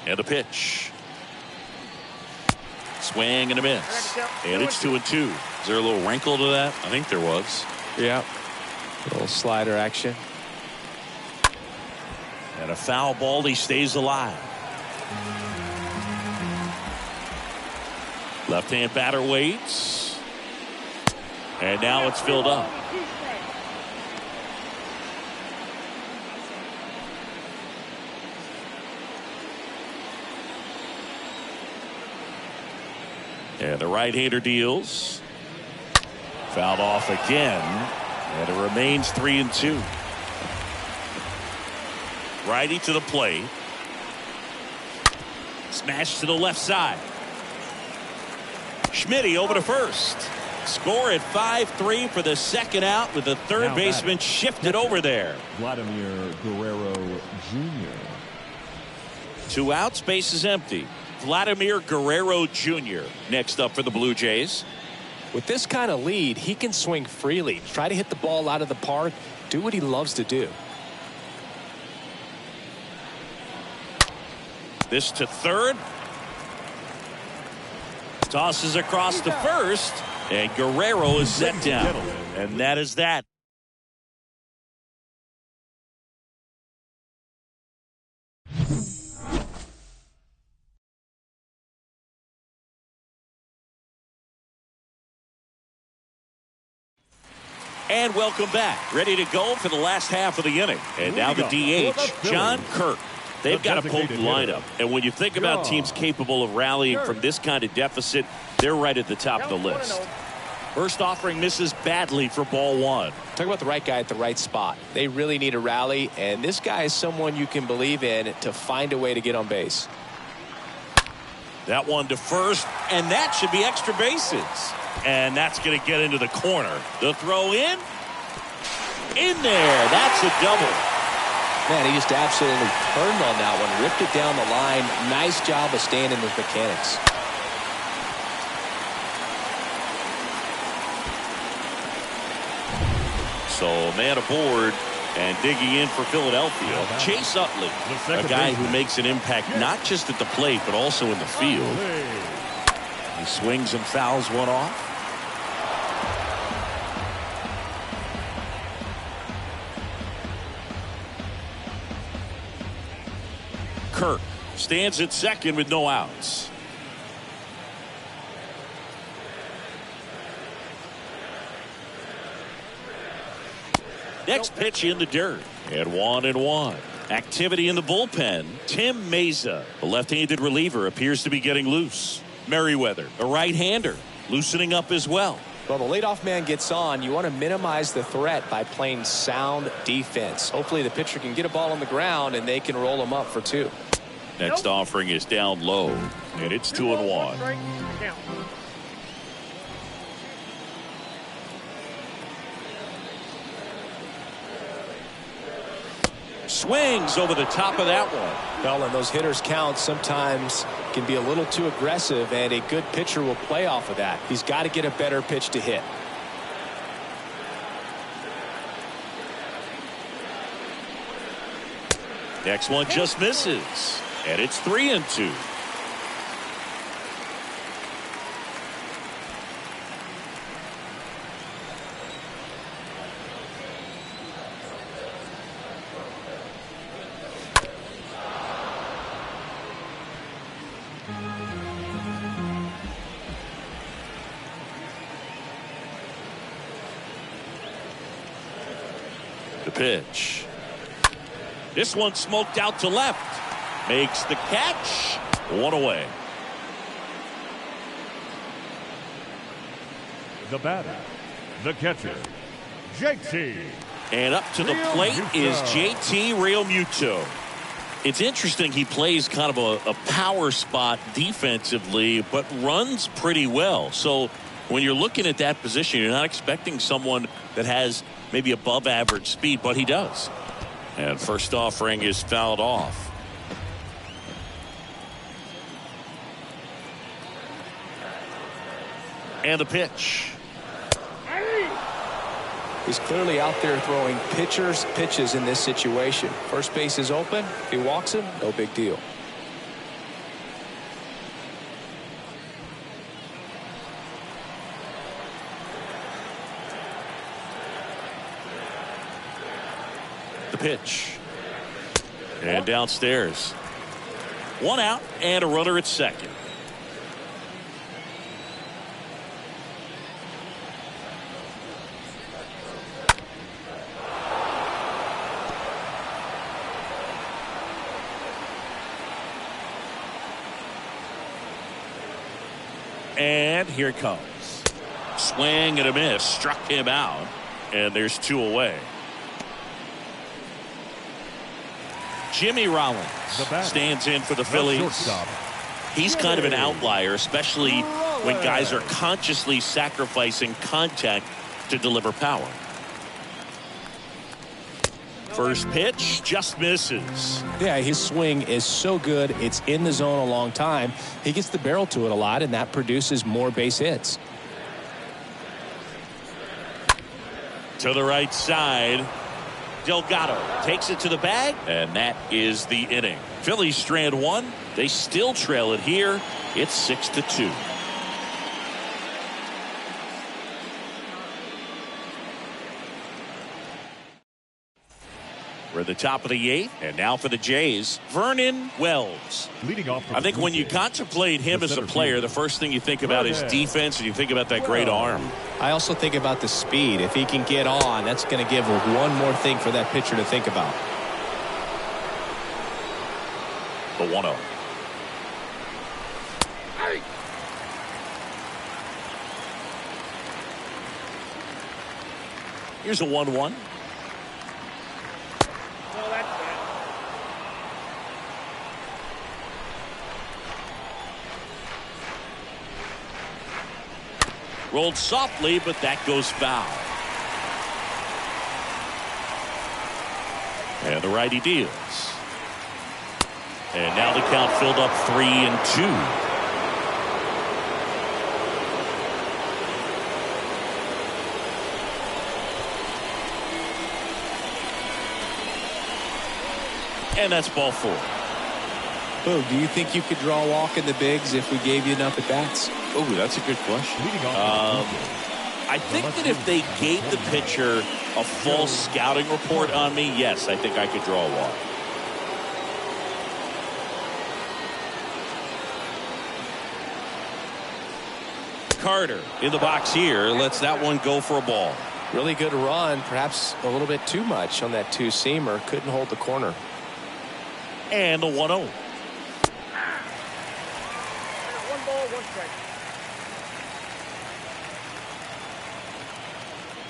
And a pitch. Swing and a miss. And it's 2-2. Is there a little wrinkle to that? I think there was. Yeah. A little slider action. And a foul ball, he stays alive. Left-hand batter waits. And now it's filled up. And the right-hander deals. Fouled off again. And it remains 3-2. Righty to the plate. Smash to the left side. Schmitty over to first. Score at 5-3 for the second out with the third baseman shifted over there. Vladimir Guerrero Jr. 2 outs, base is empty. Vladimir Guerrero Jr. next up for the Blue Jays. With this kind of lead, he can swing freely. Try to hit the ball out of the park. Do what he loves to do. This to third. Tosses across to first. And Guerrero is set down. And that is that. And welcome back. Ready to go for the last half of the inning. And now the DH, John Curt. They've got a potent lineup. And when you think about teams capable of rallying from this kind of deficit, they're right at the top of the list. First offering misses badly for ball 1. Talk about the right guy at the right spot. They really need a rally, and this guy is someone you can believe in to find a way to get on base. That one to first, and that should be extra bases. And that's going to get into the corner. The throw in there. That's a double. Man, he just absolutely turned on that one, ripped it down the line. Nice job of staying in with mechanics. So man aboard and digging in for Philadelphia, Chase Utley, a guy who makes an impact not just at the plate but also in the field. He swings and fouls one off. Curt stands at second with no outs. Next pitch in the dirt. And 1-1. Activity in the bullpen. Tim Meza, the left-handed reliever, appears to be getting loose. Merriweather, a right-hander, loosening up as well. Well, the leadoff man gets on. You want to minimize the threat by playing sound defense. Hopefully the pitcher can get a ball on the ground and they can roll him up for 2. Next offering is down low, and it's 2-1. Swings over the top of that one. Well, and those hitters count sometimes can be a little too aggressive, and a good pitcher will play off of that. He's got to get a better pitch to hit. Next one just misses, and it's 3-2. The pitch. This one smoked out to left. Makes the catch. One away. The batter, the catcher, JT. And up to the plate is JT Realmuto. It's interesting, he plays kind of a power spot defensively, but runs pretty well. So when you're looking at that position, you're not expecting someone that has maybe above average speed, but he does. And first offering is fouled off. And the pitch. He's clearly out there throwing pitches in this situation. First base is open. If he walks him, no big deal. The pitch. And downstairs. One out and a runner at second. And here it comes. Swing and a miss. Struck him out. And there's 2 away. Jimmy Rollins stands in for the Phillies. He's kind of an outlier, especially when guys are consciously sacrificing contact to deliver power. First pitch just misses. Yeah, his swing is so good. It's in the zone a long time. He gets the barrel to it a lot, and that produces more base hits. To the right side. Delgado takes it to the bag, and that is the inning. Phillies strand 1. They still trail it here. It's 6-2. We're at the top of the 8th, and now for the Jays, Vernon Wells. Leading off I think when you contemplate him as a player, the first thing you think about is defense, and you think about that great arm. I also think about the speed. If he can get on, that's going to give one more thing for that pitcher to think about. The 1-0. Here's a 1-1. Rolled softly, but that goes foul. And the righty deals. And now the count filled up 3-2. And that's ball 4. Boo, do you think you could draw a walk in the bigs if we gave you enough at bats? Oh, that's a good question. Leading off I think that if they gave the pitcher a full scouting report on me, yes, I think I could draw a walk. Carter in the box here lets that one go for a ball. Really good run, perhaps a little bit too much on that two-seamer. Couldn't hold the corner. And the 1-0. 1 ball, 1 strike.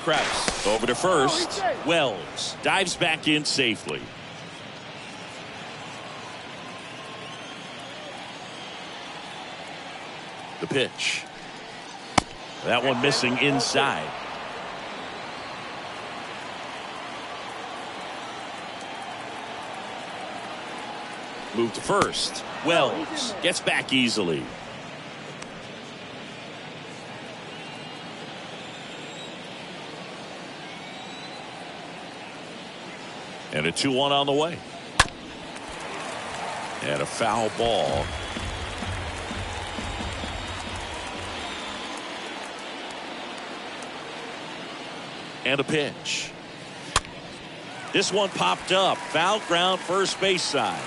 Krebs over to first. Wells dives back in safely. The pitch. That one missing inside. Move to first. Wells gets back easily. And a 2-1 on the way. And a foul ball. And a pitch. This one popped up. Foul ground first base side.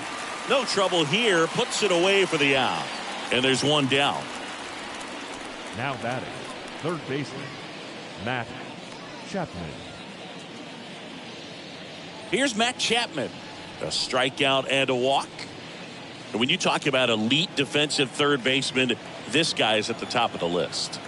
No trouble here. Puts it away for the out. And there's one down. Now batting, third baseman, Matt Chapman. Here's Matt Chapman. A strikeout and a walk. And when you talk about elite defensive third baseman, this guy is at the top of the list.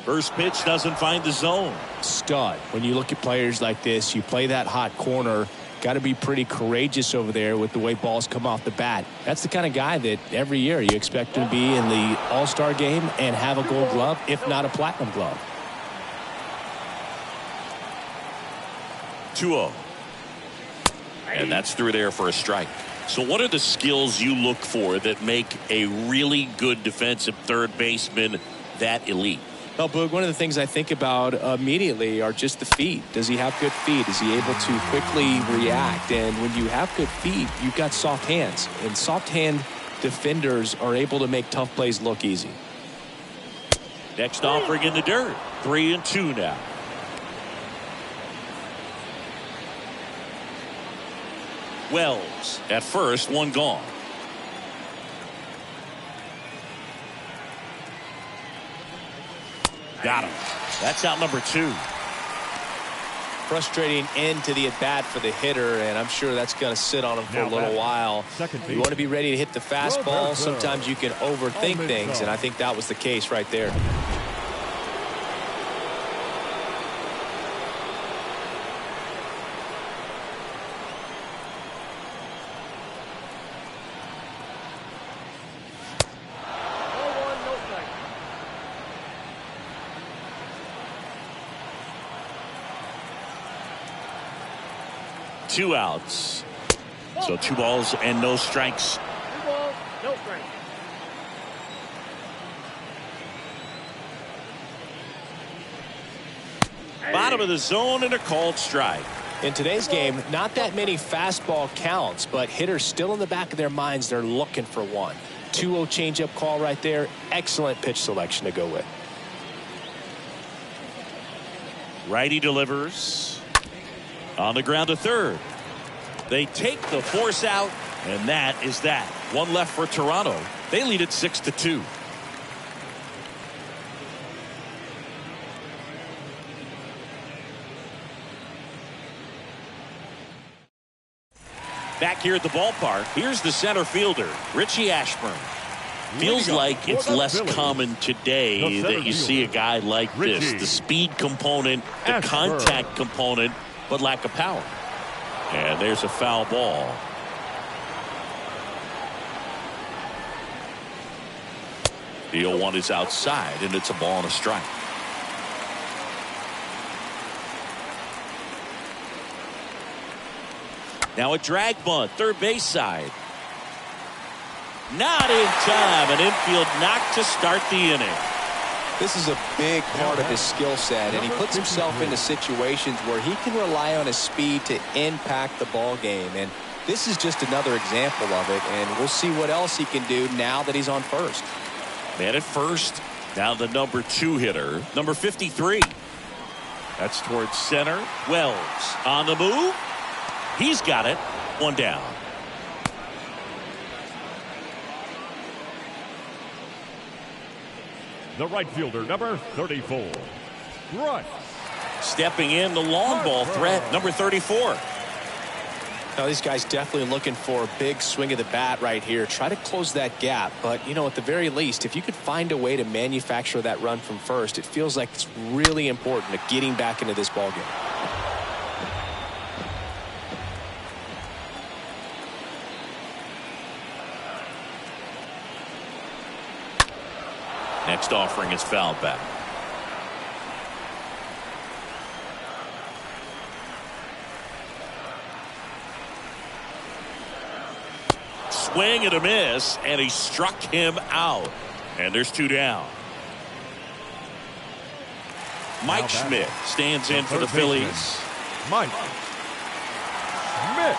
First pitch doesn't find the zone. Stud. When you look at players like this, you play that hot corner. Got to be pretty courageous over there with the way balls come off the bat. That's the kind of guy that every year you expect him to be in the All-Star game and have a gold glove, if not a platinum glove. 2-0. And that's through there for a strike. So what are the skills you look for that make a really good defensive third baseman that elite? Well, Boog, one of the things I think about immediately are just the feet. Does he have good feet? Is he able to quickly react? And when you have good feet, you've got soft hands. And soft hand defenders are able to make tough plays look easy. Next offering in the dirt. 3-2 now. Wells at first, one gone. Got him. That's out number 2. Frustrating end to the at-bat for the hitter, and I'm sure that's going to sit on him for a little while. You want to be ready to hit the fastball. Sometimes you can overthink things, and I think that was the case right there. Two outs. So 2 balls and no strikes. 2 balls, no strikes. Bottom of the zone and a called strike. In today's game, not that many fastball counts, but hitters still in the back of their minds, they're looking for one. 2-0 changeup call right there. Excellent pitch selection to go with. Righty delivers. On the ground to third. They take the force out, and that is that. One left for Toronto. They lead it 6-2. Back here at the ballpark, here's the center fielder, Richie Ashburn. Feels like it's less common today that you see a guy like this. The speed component, the contact component, but lack of power. And there's a foul ball. The 0-1 is outside, and it's a ball and a strike. Now a drag bunt, third base side. Not in time. An infield knock to start the inning. This is a big part of his skill set, and he puts himself into situations where he can rely on his speed to impact the ball game. And this is just another example of it, and we'll see what else he can do now that he's on first. Man at first. Now the number 2 hitter, number 53. That's towards center. Wells on the move. He's got it. 1 down. The right fielder, number 34. Rush. Stepping in, the long ball threat, number 34. Now, these guys definitely looking for a big swing of the bat right here. Try to close that gap. But, you know, at the very least, if you could find a way to manufacture that run from first, it feels like it's really important to getting back into this ballgame. Next offering is fouled back. Swing and a miss, and he struck him out. And there's 2 down. Mike Schmidt stands in for the Phillies. Mike Schmidt.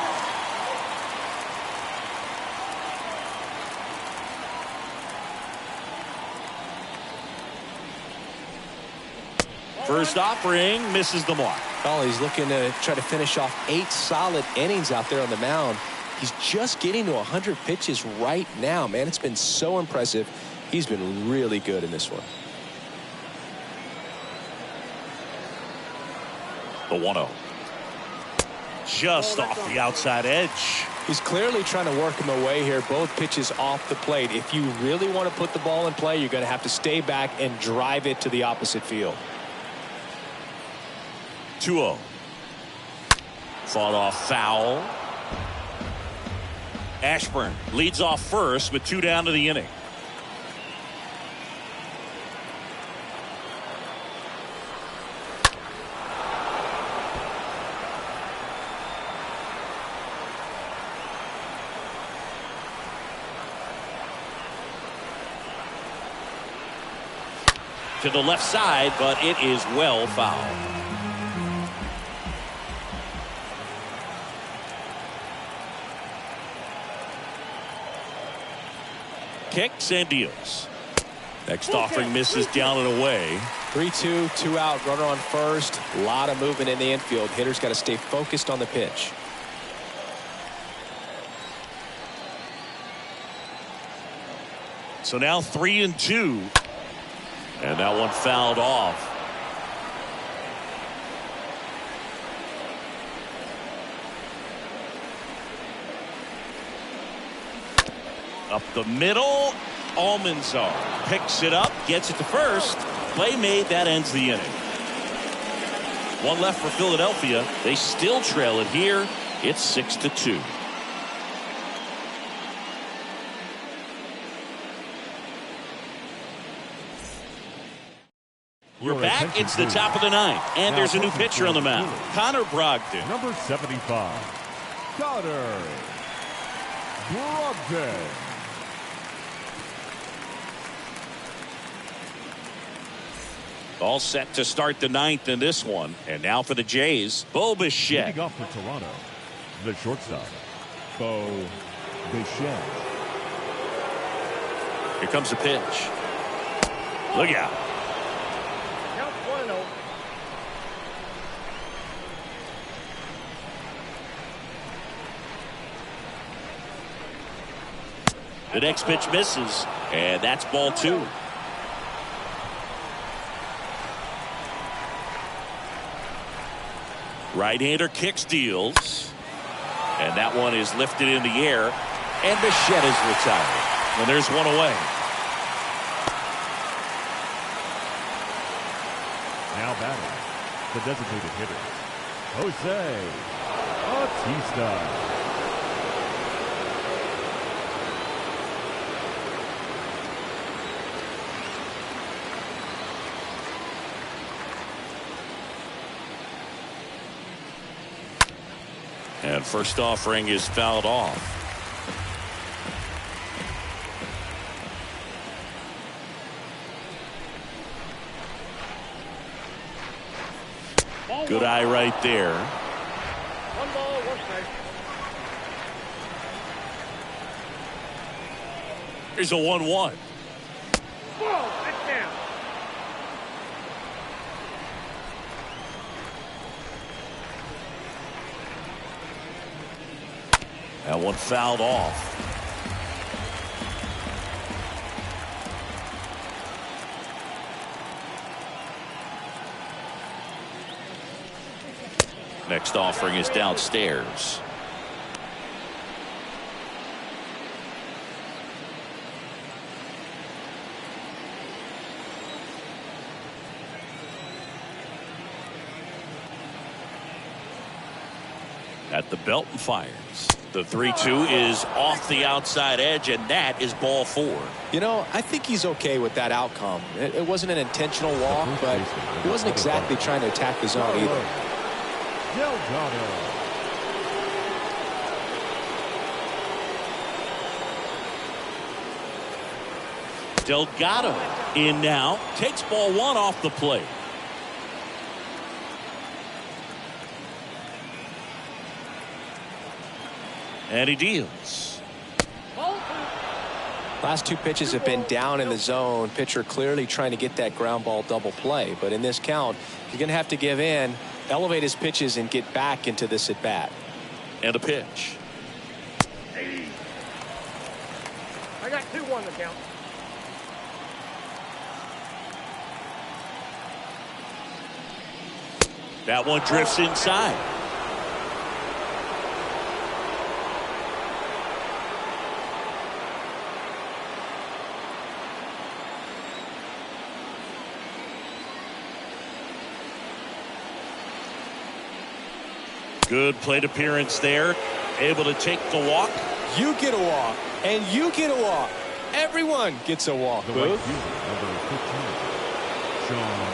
First offering misses the mark. Well, he's looking to try to finish off 8 solid innings out there on the mound. He's just getting to 100 pitches right now, man. It's been so impressive. He's been really good in this one. The 1-0. Just off the outside edge. He's clearly trying to work him away here. Both pitches off the plate. If you really want to put the ball in play, you're going to have to stay back and drive it to the opposite field. 2-0. Fought off foul. Ashburn leads off first with 2 down to the inning. To the left side, but it is well fouled. Kicks and deals. Next offering misses down and away. 3-2, 2 out, runner on first. A lot of movement in the infield. Hitter's got to stay focused on the pitch. So now 3-2. And that one fouled off. Up the middle, Almanzar picks it up, gets it to first. Play made, that ends the inning. 1 left for Philadelphia. They still trail it here. It's 6-2. We're back. It's the top of the 9th, and there's a new pitcher on the mound. Connor Brogdon. Number 75. Connor Brogdon. All set to start the 9th in this one. And now for the Jays, Bo Bichette. Leading off for Toronto, the shortstop, Bo Bichette. Here comes the pitch. Look out. Count 1-0. The next pitch misses, and that's ball 2. Right-hander kicks, deals. And that one is lifted in the air. And Bichette is retired. And there's one away. Now batting, the designated hitter, Jose Bautista. And first offering is fouled off. Good eye right there. 1 ball, 1 strike. Here's a 1-1. Ball, that's down. That one fouled off. Next offering is downstairs. At the belt and fires. The 3-2 is off the outside edge, and that is ball 4. You know, I think he's okay with that outcome. It wasn't an intentional walk, but he wasn't exactly trying to attack the zone either. Delgado in now. Takes ball 1 off the plate. And he deals. Last 2 pitches have been down in the zone. Pitcher clearly trying to get that ground ball double play. But in this count, you're going to have to give in, elevate his pitches, and get back into this at bat. And a pitch. I got 2-1 to count. That one drifts inside. Good plate appearance there. Able to take the walk. You get a walk, and you get a walk. Everyone gets a walk. The right fielder, number 15, Sean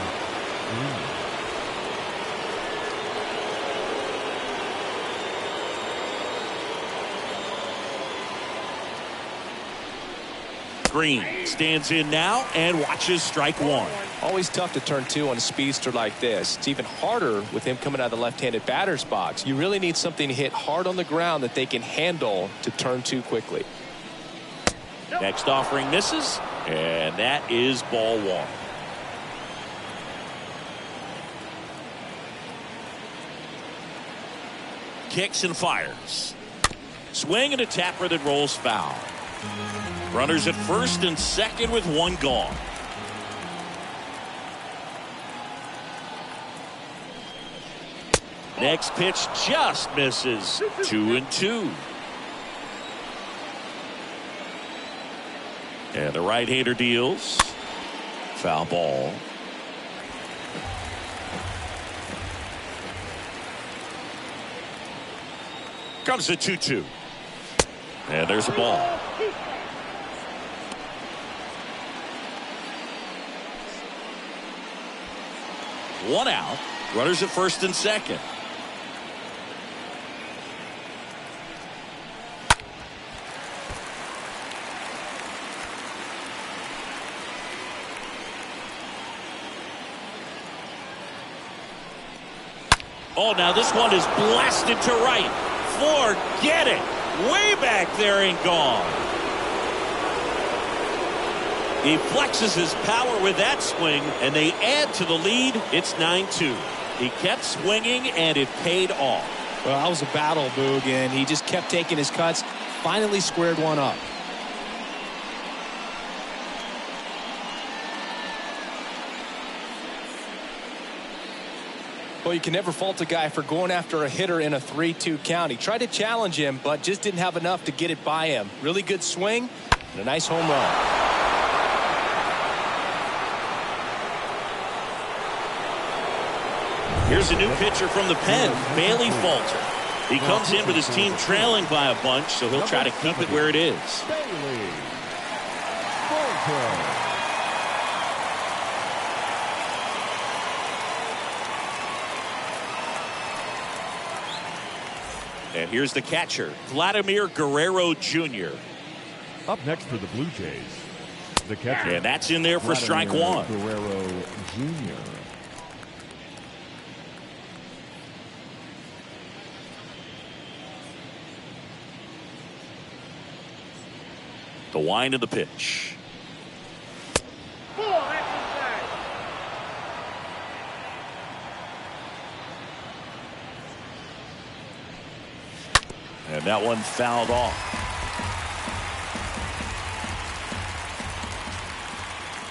Green. Green stands in now and watches strike 1. Always tough to turn 2 on a speedster like this. It's even harder with him coming out of the left-handed batter's box. You really need something to hit hard on the ground that they can handle to turn 2 quickly. Next offering misses, and that is ball 1. Kicks and fires. Swing and a tapper that rolls foul. Runners at first and second with 1 gone. Next pitch just misses. 2-2. And the right-hander deals. Foul ball. Comes the 2-2. And there's a ball. One out. Runners at first and second. Oh, now this one is blasted to right. Forget it. Way back there and gone. He flexes his power with that swing, and they add to the lead. It's 9-2. He kept swinging, and it paid off. Well, that was a battle, Boog, and he just kept taking his cuts. Finally squared one up. Well, you can never fault a guy for going after a hitter in a 3-2 count. He tried to challenge him, but just didn't have enough to get it by him. Really good swing and a nice home run. Here's a new pitcher from the pen, Bailey Falter. He comes in with his team trailing by a bunch, so he'll try to keep it where it is. Bailey Falter. And here's the catcher, Vladimir Guerrero Jr. Up next for the Blue Jays, the catcher. And that's in there for strike 1. Guerrero Jr. The wind of the pitch. Ball, that's inside. And that one fouled off.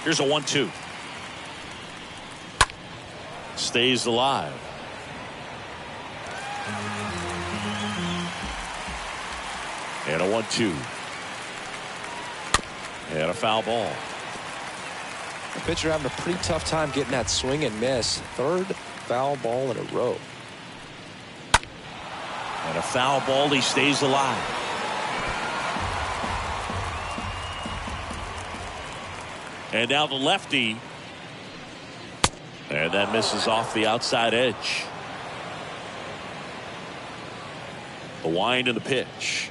Here's a 1-2. Stays alive. And a 1-2. And a foul ball. The pitcher having a pretty tough time getting that swing and miss. Third foul ball in a row. And a foul ball. He stays alive. And now the lefty. And that misses off the outside edge. The wind of the pitch.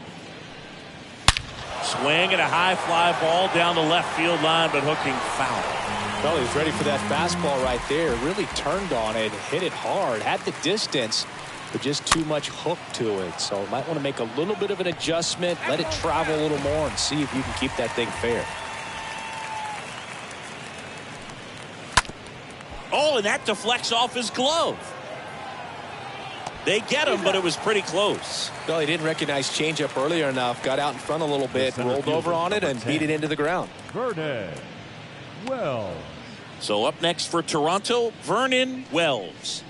Swing and a high fly ball down the left field line, but hooking foul. Well, he was ready for that fastball right there. Really turned on it, hit it hard, had the distance, but just too much hook to it. So might want to make a little bit of an adjustment, let it travel a little more, and see if you can keep that thing fair. Oh, and that deflects off his glove. They get him, but it was pretty close. Well, he didn't recognize changeup earlier enough. Got out in front a little bit, rolled over on it, and beat it into the ground. Vernon Wells. So up next for Toronto, Vernon Wells.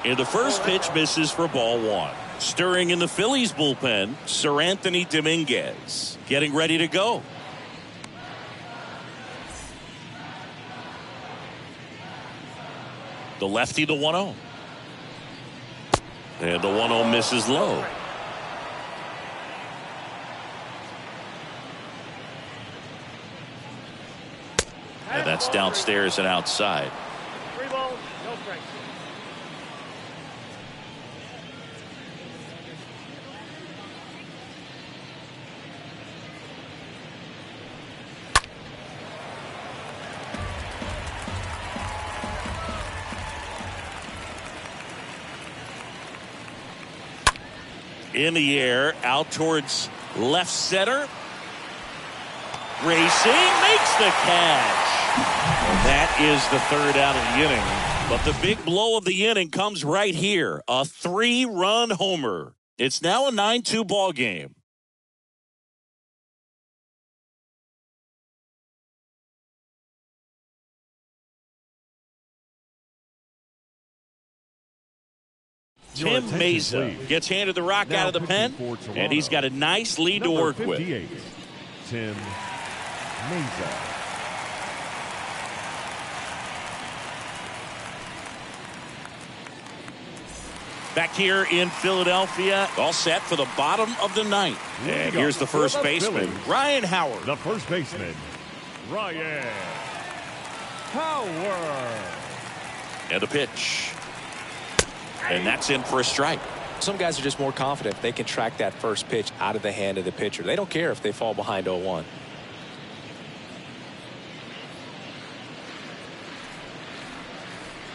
And the first pitch misses for ball one. Stirring in the Phillies bullpen, Sir Anthony Dominguez getting ready to go. The lefty, the 1-0. And the 1-0 misses low. And that's downstairs and outside. 3 balls, no strikes. In the air, out towards left center. Racing, makes the catch. And that is the third out of the inning. But the big blow of the inning comes right here. A 3-run homer. It's now a 9-2 ball game. Tim Mesa gets handed the rock out of the pen, and he's got a nice lead to work with. Tim Mesa. Back here in Philadelphia, all set for the bottom of the ninth. And here's the first baseman, Ryan Howard. The first baseman, Ryan Howard. And a pitch. And that's in for a strike. Some guys are just more confident if they can track that first pitch out of the hand of the pitcher. They don't care if they fall behind 0-1.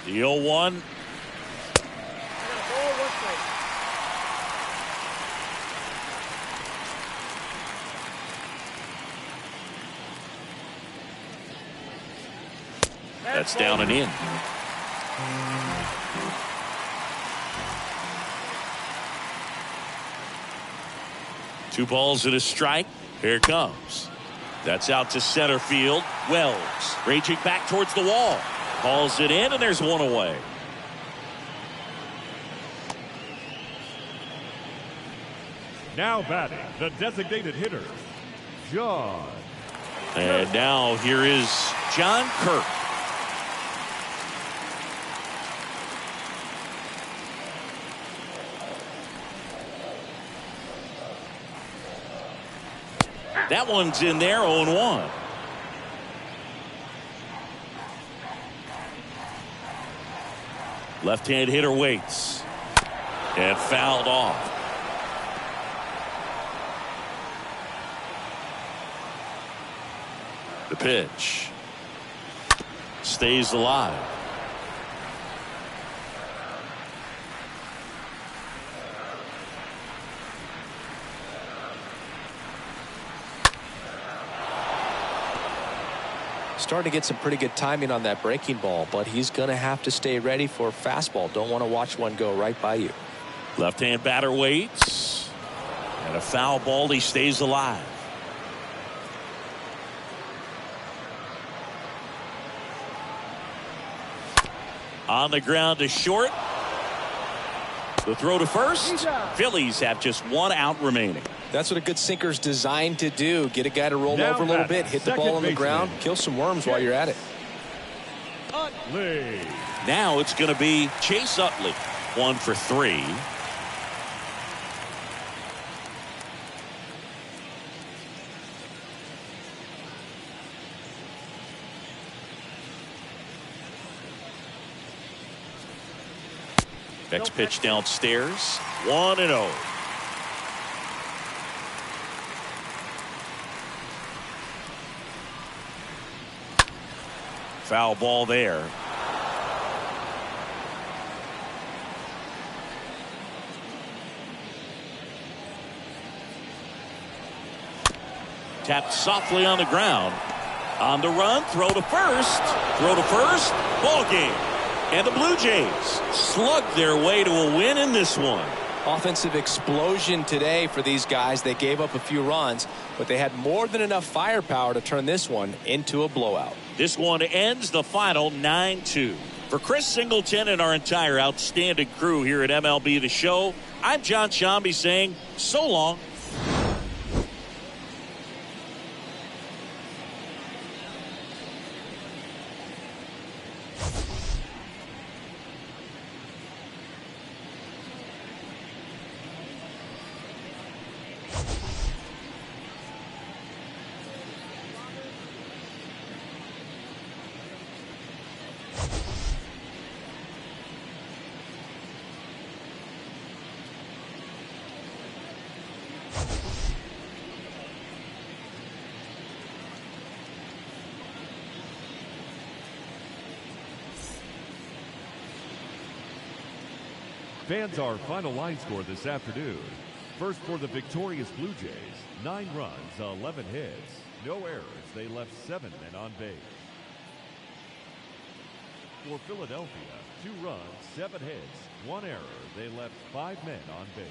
The 0-1. That's down and in. Two balls and a strike. Here it comes. That's out to center field. Wells raging back towards the wall. Calls it in, and there's one away. Now batting, the designated hitter, John. And now here is John Curt. That one's in there, 0-1. Left-hand hitter waits. And fouled off. The pitch. Stays alive. starting to get some pretty good timing on that breaking ball, but he's going to have to stay ready for a fastball. Don't want to watch one go right by you. Left-hand batter waits. And a foul ball. He stays alive. On the ground to short. The throw to first. Phillies have just one out remaining. That's what a good sinker's designed to do. Get a guy to roll over a little bit, hit the ball on the ground, kill some worms while you're at it. Now it's going to be Chase Utley. 1 for 3. Next pitch downstairs. 1-0. Foul ball there. Tapped softly on the ground. On the run, throw to first. Throw to first. Ball game. And the Blue Jays slugged their way to a win in this one. Offensive explosion today for these guys. They gave up a few runs, but they had more than enough firepower to turn this one into a blowout. This one ends the final 9-2. For Chris Singleton and our entire outstanding crew here at MLB The Show, I'm John Shambi saying so long. Fans, our final line score this afternoon. First for the victorious Blue Jays, 9 runs, 11 hits, no errors. They left 7 men on base. For Philadelphia, 2 runs, 7 hits, 1 error. They left 5 men on base.